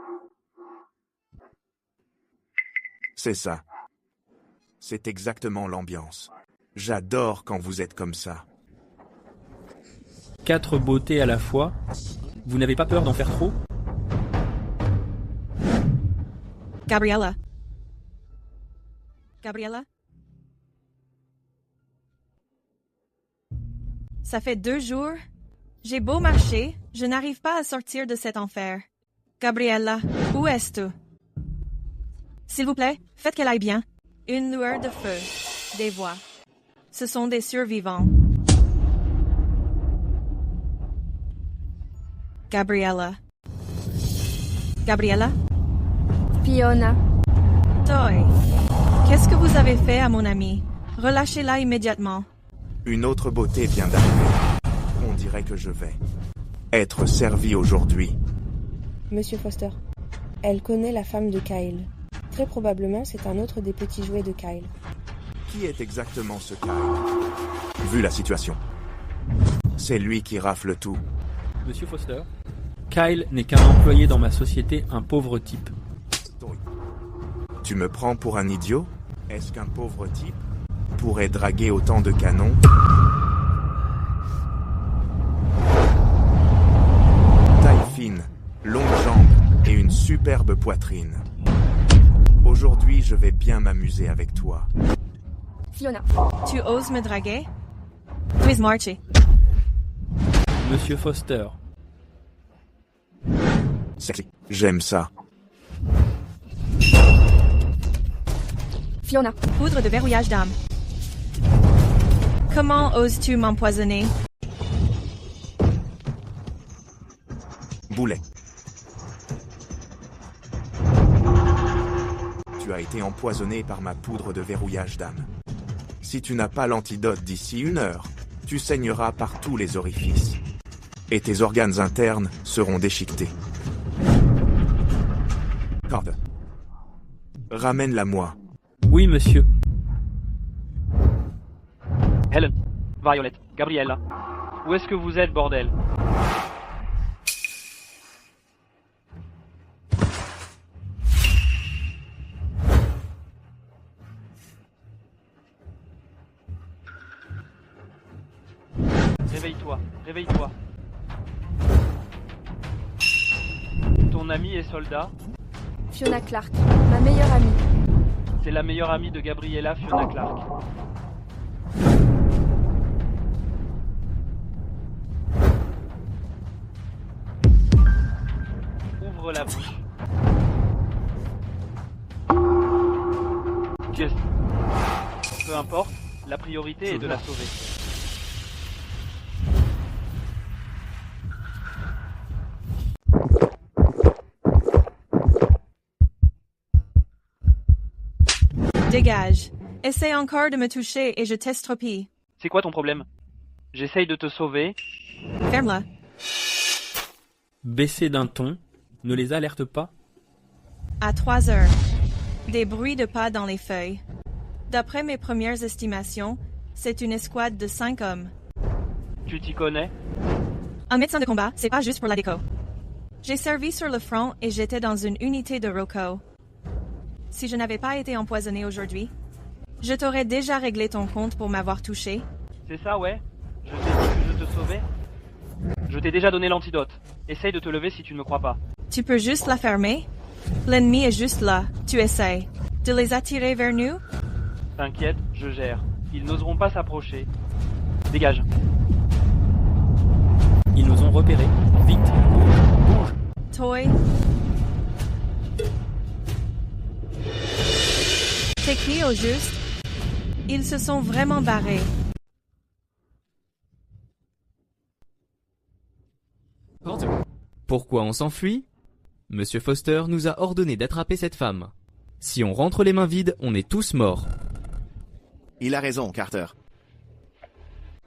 C'est ça. C'est exactement l'ambiance. J'adore quand vous êtes comme ça. 4 beautés à la fois. Vous n'avez pas peur d'en faire trop? Gabriella. Gabriella? Ça fait 2 jours. J'ai beau marcher, je n'arrive pas à sortir de cet enfer. Gabriella, où es-tu? S'il vous plaît, faites qu'elle aille bien. Une lueur de feu. Des voix. Ce sont des survivants. Gabriella. Gabriella? Fiona. Toy. Qu'est-ce que vous avez fait à mon ami? Relâchez-la immédiatement. Une autre beauté vient d'arriver. On dirait que je vais être servi aujourd'hui. Monsieur Foster, elle connaît la femme de Kyle. Très probablement, c'est un autre des petits jouets de Kyle. Qui est exactement ce Kyle? Vu la situation. C'est lui qui rafle tout. Monsieur Foster, Kyle n'est qu'un employé dans ma société, un pauvre type. Tu me prends pour un idiot? Est-ce qu'un pauvre type pourrait draguer autant de canons? Taille fine, longues jambes et une superbe poitrine. Aujourd'hui, je vais bien m'amuser avec toi. Fiona. Tu oses me draguer? Tu es marché. Monsieur Foster. Sexy. J'aime ça. Fiona. Poudre de verrouillage d'âme. Comment oses-tu m'empoisonner? Boulet. Tu as été empoisonné par ma poudre de verrouillage d'âme. Si tu n'as pas l'antidote d'ici 1 heure, tu saigneras par tous les orifices. Et tes organes internes seront déchiquetés. Corde. Ramène-la-moi. Oui, monsieur. Helen, Violet, Gabriella. Où est-ce que vous êtes, bordel? Réveille-toi, réveille-toi. Ton ami est soldat? Fiona Clark, ma meilleure amie. C'est la meilleure amie de Gabriella, Fiona Clark. Ouvre la bouche. Peu importe, la priorité est de la sauver. Dégage. Essaie encore de me toucher et je t'estropie. C'est quoi ton problème? J'essaye de te sauver. Ferme-la. Baissez d'un ton. Ne les alerte pas. À 3 heures. Des bruits de pas dans les feuilles. D'après mes premières estimations, c'est une escouade de 5 hommes. Tu t'y connais? Un médecin de combat, c'est pas juste pour la déco. J'ai servi sur le front et j'étais dans une unité de Rocco. Si je n'avais pas été empoisonné aujourd'hui, je t'aurais déjà réglé ton compte pour m'avoir touché, C'est ça, ouais? Je t'ai dit que je te sauvais? Je t'ai déjà donné l'antidote. Essaye de te lever si tu ne me crois pas. Tu peux juste la fermer? L'ennemi est juste là. Tu essayes de les attirer vers nous? T'inquiète, je gère. Ils n'oseront pas s'approcher. Dégage. Ils nous ont repérés. Vite, bouge. Toy. C'est qui au juste? Ils se sont vraiment barrés. Pourquoi on s'enfuit? Monsieur Foster nous a ordonné d'attraper cette femme. Si on rentre les mains vides, on est tous morts. Il a raison, Carter.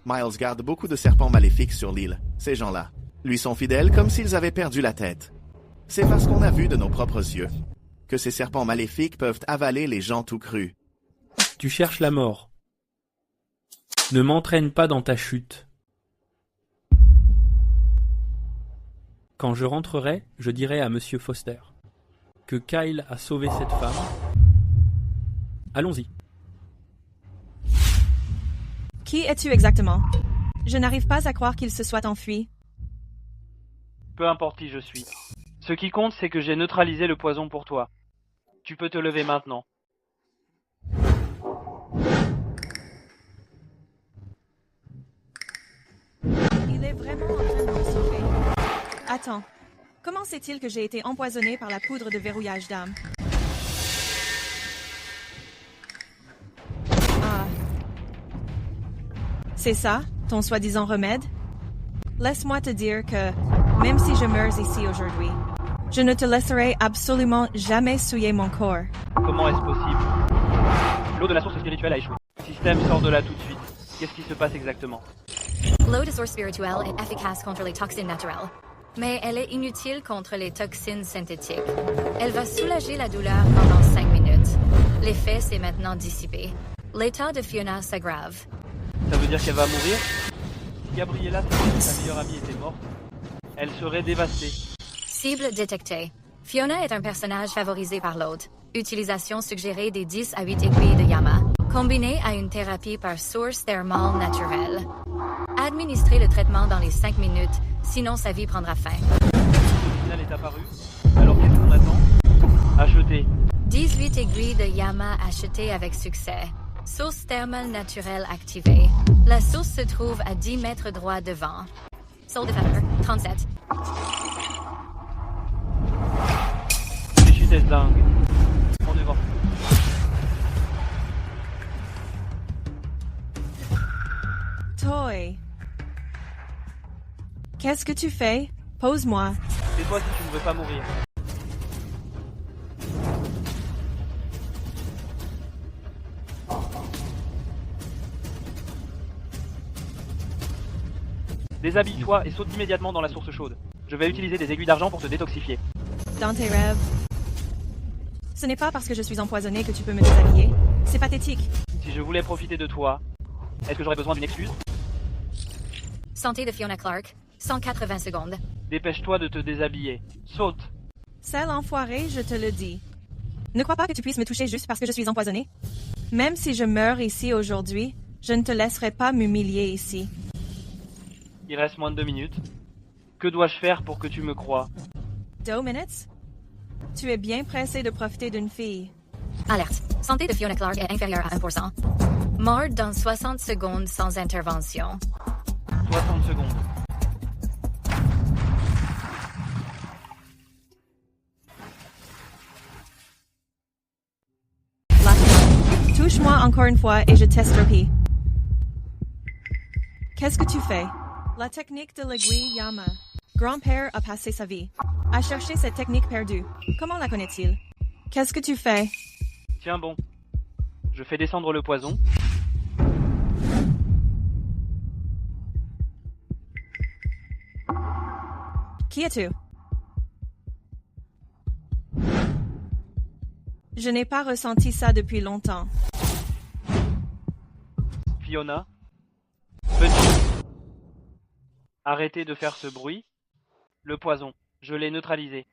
Miles garde beaucoup de serpents maléfiques sur l'île. Ces gens-là lui sont fidèles comme s'ils avaient perdu la tête. C'est parce qu'on a vu de nos propres yeux que ces serpents maléfiques peuvent avaler les gens tout crus. Tu cherches la mort. Ne m'entraîne pas dans ta chute. Quand je rentrerai, je dirai à Monsieur Foster que Kyle a sauvé cette femme. Allons-y. Qui es-tu exactement? Je n'arrive pas à croire qu'il se soit enfui. Peu importe qui je suis. Ce qui compte, c'est que j'ai neutralisé le poison pour toi. Tu peux te lever maintenant. Il est vraiment en train de me sauver. Attends, comment sait-il que j'ai été empoisonné par la poudre de verrouillage d'âme? Ah. C'est ça, ton soi-disant remède? Laisse-moi te dire que, même si je meurs ici aujourd'hui, je ne te laisserai absolument jamais souiller mon corps. Comment est-ce possible? L'eau de la source spirituelle a échoué. Le système sort de là tout de suite. Qu'est-ce qui se passe exactement? L'eau de source spirituelle est efficace contre les toxines naturelles, mais elle est inutile contre les toxines synthétiques. Elle va soulager la douleur pendant 5 minutes. L'effet s'est maintenant dissipé. L'état de Fiona s'aggrave. Ça veut dire qu'elle va mourir? Si Gabriella savait que sa meilleure amie était morte, elle serait dévastée. Cible détectée. Fiona est un personnage favorisé par l'hôte. Utilisation suggérée des 10 à 8 aiguilles de Yama, combinée à une thérapie par source thermale naturelle. Administrez le traitement dans les 5 minutes, sinon sa vie prendra fin. Le final est apparu. Alors qu'est-ce qu'on attend? Acheter. 18 aiguilles de Yama achetées avec succès. Source thermale naturelle activée. La source se trouve à 10 mètres droit devant. Sol de faveur, 37. Chute dingue. On est mort. Toy. Qu'est-ce que tu fais? Pose-moi. C'est toi si tu ne veux pas mourir. Déshabille-toi et saute immédiatement dans la source chaude. Je vais utiliser des aiguilles d'argent pour te détoxifier. Dans tes rêves. Ce n'est pas parce que je suis empoisonné que tu peux me déshabiller. C'est pathétique. Si je voulais profiter de toi, est-ce que j'aurais besoin d'une excuse? Santé de Fiona Clark, 180 secondes. Dépêche-toi de te déshabiller. Saute. Sale enfoiré, je te le dis. Ne crois pas que tu puisses me toucher juste parce que je suis empoisonné. Même si je meurs ici aujourd'hui, je ne te laisserai pas m'humilier ici. Il reste moins de 2 minutes. Que dois-je faire pour que tu me croies? 2 minutes? Tu es bien pressé de profiter d'une fille. Alerte. Santé de Fiona Clark est inférieure à 1%. Mort dans 60 secondes sans intervention. 60 secondes. Lâche-moi. Touche-moi encore une fois et je t'estropie. Qu'est-ce que tu fais? La technique de l'aiguille Yama. Grand-père a passé sa vie à chercher cette technique perdue. Comment la connaît-il? Qu'est-ce que tu fais? Tiens bon. Je fais descendre le poison. Qui es-tu? Je n'ai pas ressenti ça depuis longtemps. Fiona? Petit. Arrêtez de faire ce bruit. Le poison, je l'ai neutralisé.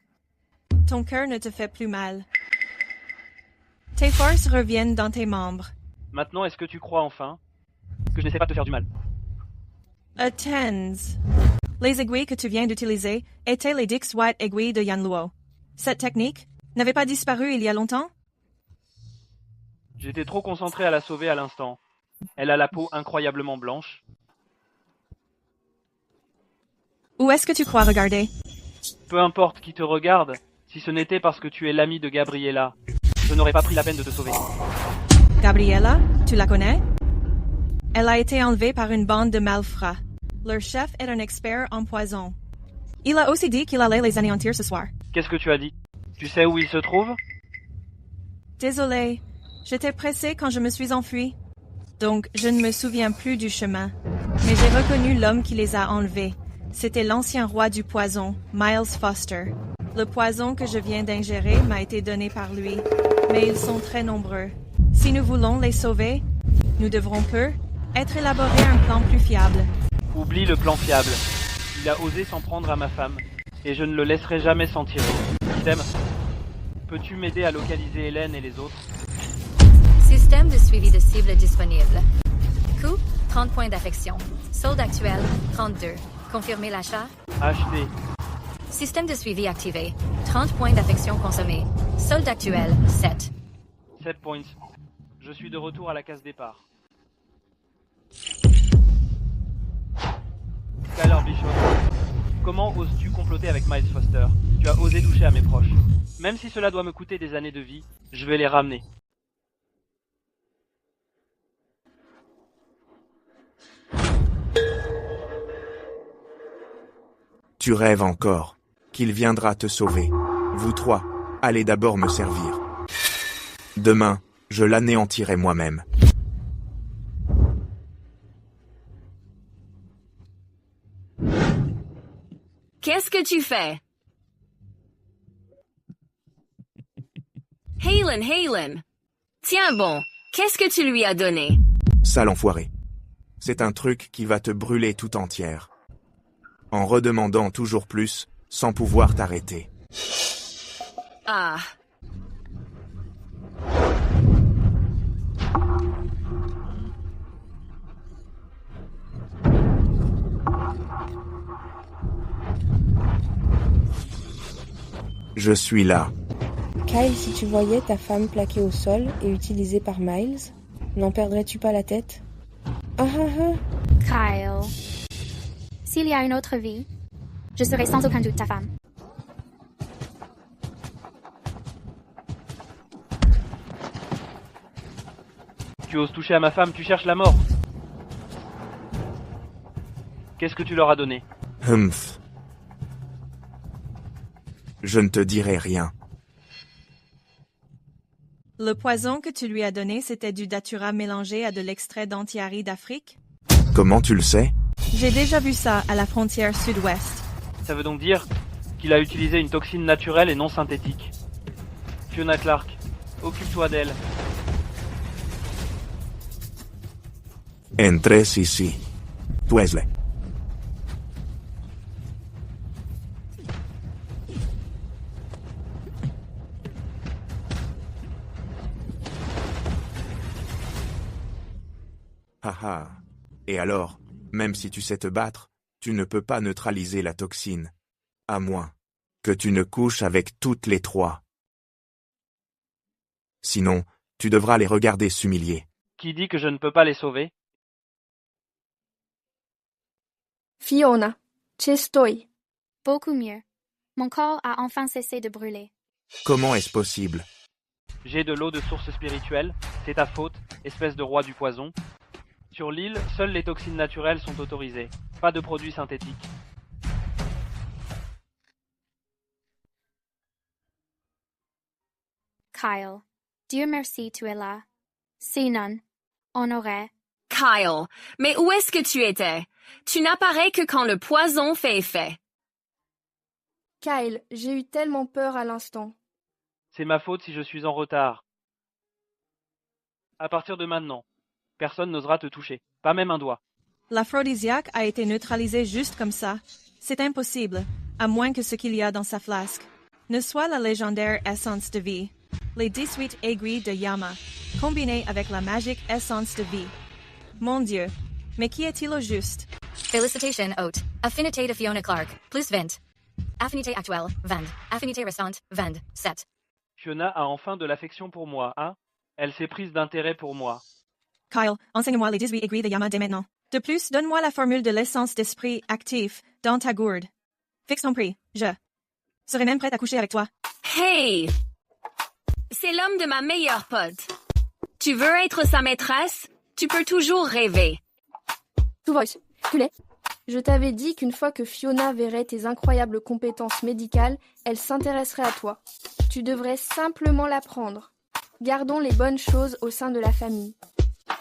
Ton cœur ne te fait plus mal. Tes forces reviennent dans tes membres. Maintenant, est-ce que tu crois enfin que je n'essaie pas de te faire du mal? Attends. Les aiguilles que tu viens d'utiliser étaient les Dix White aiguilles de Yanluo. Cette technique n'avait pas disparu il y a longtemps? J'étais trop concentré à la sauver à l'instant. Elle a la peau incroyablement blanche. Où est-ce que tu crois regarder? Peu importe qui te regarde, si ce n'était parce que tu es l'ami de Gabriella, je n'aurais pas pris la peine de te sauver. Gabriella, tu la connais? Elle a été enlevée par une bande de malfrats. Leur chef est un expert en poison. Il a aussi dit qu'il allait les anéantir ce soir. Qu'est-ce que tu as dit? Tu sais où il se trouve? Désolé, j'étais pressée quand je me suis enfuie. Donc, je ne me souviens plus du chemin. Mais j'ai reconnu l'homme qui les a enlevés. C'était l'ancien roi du poison, Miles Foster. Le poison que je viens d'ingérer m'a été donné par lui. Mais ils sont très nombreux. Si nous voulons les sauver, nous devrons être élaborer un plan plus fiable. Oublie le plan fiable. Il a osé s'en prendre à ma femme. Et je ne le laisserai jamais s'en tirer. Système, peux-tu m'aider à localiser Hélène et les autres? Système de suivi de cible disponible. Coût, 30 points d'affection. Solde actuel, 32. Confirmer l'achat? Acheté. Système de suivi activé. 30 points d'affection consommés. Solde actuel, 7. 7 points. Je suis de retour à la case départ. Skylar Bishop, comment oses-tu comploter avec Miles Foster? Tu as osé toucher à mes proches. Même si cela doit me coûter des années de vie, je vais les ramener. Tu rêves encore qu'il viendra te sauver. Vous trois, allez d'abord me servir. Demain, je l'anéantirai moi-même. Qu'est-ce que tu fais? Halen! Tiens bon, qu'est-ce que tu lui as donné? Sale enfoiré. C'est un truc qui va te brûler tout entière. En redemandant toujours plus, sans pouvoir t'arrêter. Ah. Je suis là. Kyle, si tu voyais ta femme plaquée au sol et utilisée par Miles, n'en perdrais-tu pas la tête? Ah ah ah! Kyle. S'il y a une autre vie, je serai sans aucun doute ta femme. Tu oses toucher à ma femme, tu cherches la mort. Qu'est-ce que tu leur as donné? Humph. Je ne te dirai rien. Le poison que tu lui as donné, c'était du datura mélangé à de l'extrait d'antiari d'Afrique? Comment tu le sais? J'ai déjà vu ça à la frontière sud-ouest. Ça veut donc dire qu'il a utilisé une toxine naturelle et non synthétique. Fiona Clark, occupe-toi d'elle. Entrés ici. Tuesle. Haha. Et alors, même si tu sais te battre, tu ne peux pas neutraliser la toxine. À moins que tu ne couches avec toutes les trois. Sinon, tu devras les regarder s'humilier. Qui dit que je ne peux pas les sauver? Fiona, ci estoy. Beaucoup mieux. Mon corps a enfin cessé de brûler. Comment est-ce possible? J'ai de l'eau de source spirituelle, c'est ta faute, espèce de roi du poison. Sur l'île, seules les toxines naturelles sont autorisées, pas de produits synthétiques. Kyle, Dieu merci, tu es là. Sinon, on aurait... Kyle, mais où est-ce que tu étais? Tu n'apparais que quand le poison fait effet. Kyle, j'ai eu tellement peur à l'instant. C'est ma faute si je suis en retard. À partir de maintenant, personne n'osera te toucher, pas même un doigt. L'aphrodisiaque a été neutralisé juste comme ça. C'est impossible, à moins que ce qu'il y a dans sa flasque ne soit la légendaire essence de vie. Les 18 aiguilles de Yama, combinées avec la magique essence de vie. Mon Dieu, mais qui est-il au juste? Félicitations, hôte. Affinité de Fiona Clark, plus 20. Affinité actuelle, 20. Affinité restante, 27. Fiona a enfin de l'affection pour moi, hein? Elle s'est prise d'intérêt pour moi. Kyle, enseigne-moi les 18 aiguilles de Yama dès maintenant. De plus, donne-moi la formule de l'essence d'esprit actif dans ta gourde. Fixe ton prix. Je serai même prête à coucher avec toi. Hey! C'est l'homme de ma meilleure pote. Tu veux être sa maîtresse? Tu peux toujours rêver. Tout voice, tu l'es. Je t'avais dit qu'une fois que Fiona verrait tes incroyables compétences médicales, elle s'intéresserait à toi. Tu devrais simplement l'apprendre. Gardons les bonnes choses au sein de la famille.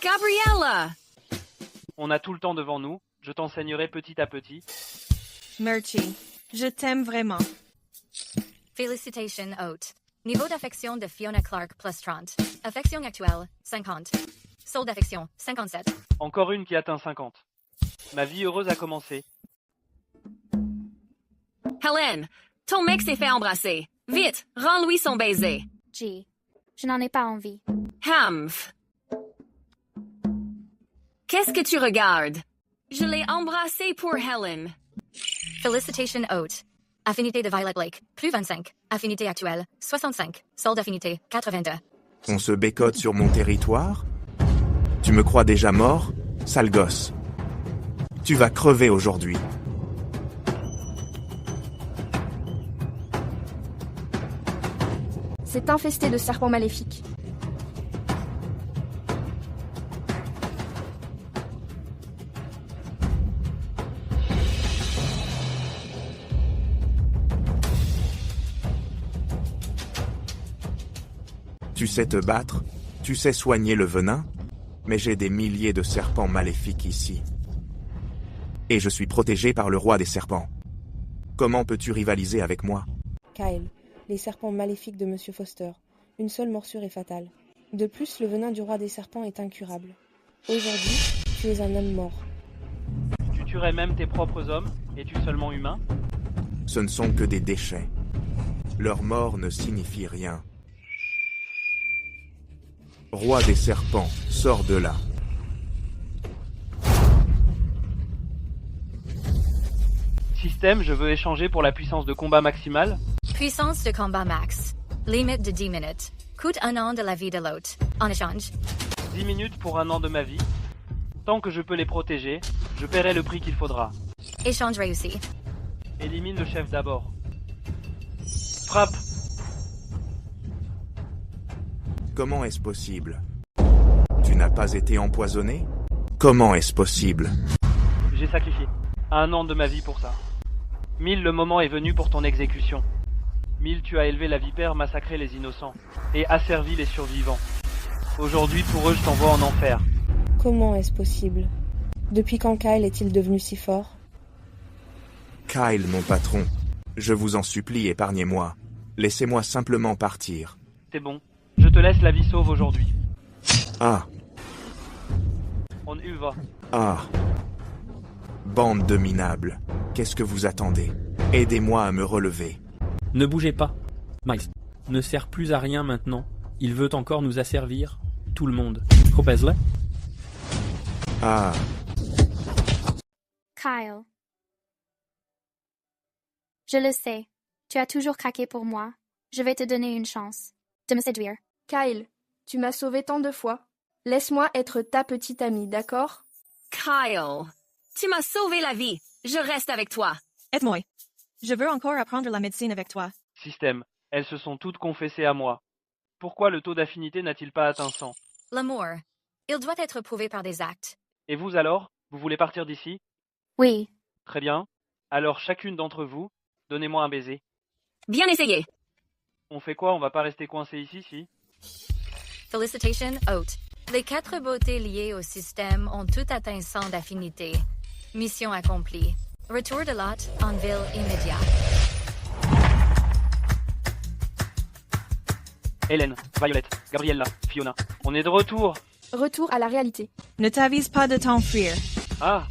Gabriella! On a tout le temps devant nous, je t'enseignerai petit à petit. Murchie, je t'aime vraiment. Félicitations, hôte. Niveau d'affection de Fiona Clark, plus 30. Affection actuelle, 50. Solde d'affection, 57. Encore une qui atteint 50. Ma vie heureuse a commencé. Helen, ton mec s'est fait embrasser. Vite, rends-lui son baiser. G. Je n'en ai pas envie. Humph. Qu'est-ce que tu regardes? Je l'ai embrassé pour Helen. Félicitations, hôte. Affinité de Violet Lake, plus 25. Affinité actuelle, 65. Solde d'affinité, 82. On se bécote sur mon territoire? Tu me crois déjà mort, sale gosse? Tu vas crever aujourd'hui. C'est infesté de serpents maléfiques. Tu sais te battre? Tu sais soigner le venin? Mais j'ai des milliers de serpents maléfiques ici. Et je suis protégé par le roi des serpents. Comment peux-tu rivaliser avec moi? Kyle, les serpents maléfiques de Monsieur Foster. Une seule morsure est fatale. De plus, le venin du roi des serpents est incurable. Aujourd'hui, tu es un homme mort. Tu tuerais même tes propres hommes? Es-tu seulement humain? Ce ne sont que des déchets. Leur mort ne signifie rien. Roi des serpents, sors de là. Système, je veux échanger pour la puissance de combat maximale. Puissance de combat max. Limite de 10 minutes. Coûte 1 an de la vie de l'hôte. En échange. 10 minutes pour 1 an de ma vie. Tant que je peux les protéger, je paierai le prix qu'il faudra. Échange réussi. Élimine le chef d'abord. Frappe! Comment est-ce possible? Tu n'as pas été empoisonné? Comment est-ce possible? J'ai sacrifié 1 an de ma vie pour ça. Mille, le moment est venu pour ton exécution. Mille, tu as élevé la vipère, massacré les innocents, et asservi les survivants. Aujourd'hui, pour eux, je t'envoie en enfer. Comment est-ce possible? Depuis quand Kyle est-il devenu si fort? Kyle, mon patron, je vous en supplie, épargnez-moi. Laissez-moi simplement partir. C'est bon. Je te laisse la vie sauve aujourd'hui. Ah. On y va. Ah. Bande de minables. Qu'est-ce que vous attendez? Aidez-moi à me relever. Ne bougez pas. Miles ne sert plus à rien maintenant. Il veut encore nous asservir. Tout le monde. Repèse-le. Ah. Kyle. Je le sais. Tu as toujours craqué pour moi. Je vais te donner une chance de me séduire. Kyle, tu m'as sauvé tant de fois. Laisse-moi être ta petite amie, d'accord? Kyle, tu m'as sauvé la vie. Je reste avec toi. Aide-moi. Je veux encore apprendre la médecine avec toi. Système, elles se sont toutes confessées à moi. Pourquoi le taux d'affinité n'a-t-il pas atteint 100? L'amour. Il doit être prouvé par des actes. Et vous alors? Vous voulez partir d'ici? Oui. Très bien. Alors chacune d'entre vous, donnez-moi un baiser. Bien essayé. On fait quoi? On va pas rester coincé ici, si? Félicitations, hôte. Les 4 beautés liées au système ont toutes atteint 100 d'affinité. Mission accomplie. Retour de l'hôte en ville immédiat. Hélène, Violet, Gabriella, Fiona. On est de retour. Retour à la réalité. Ne t'avise pas de t'enfuir. Ah,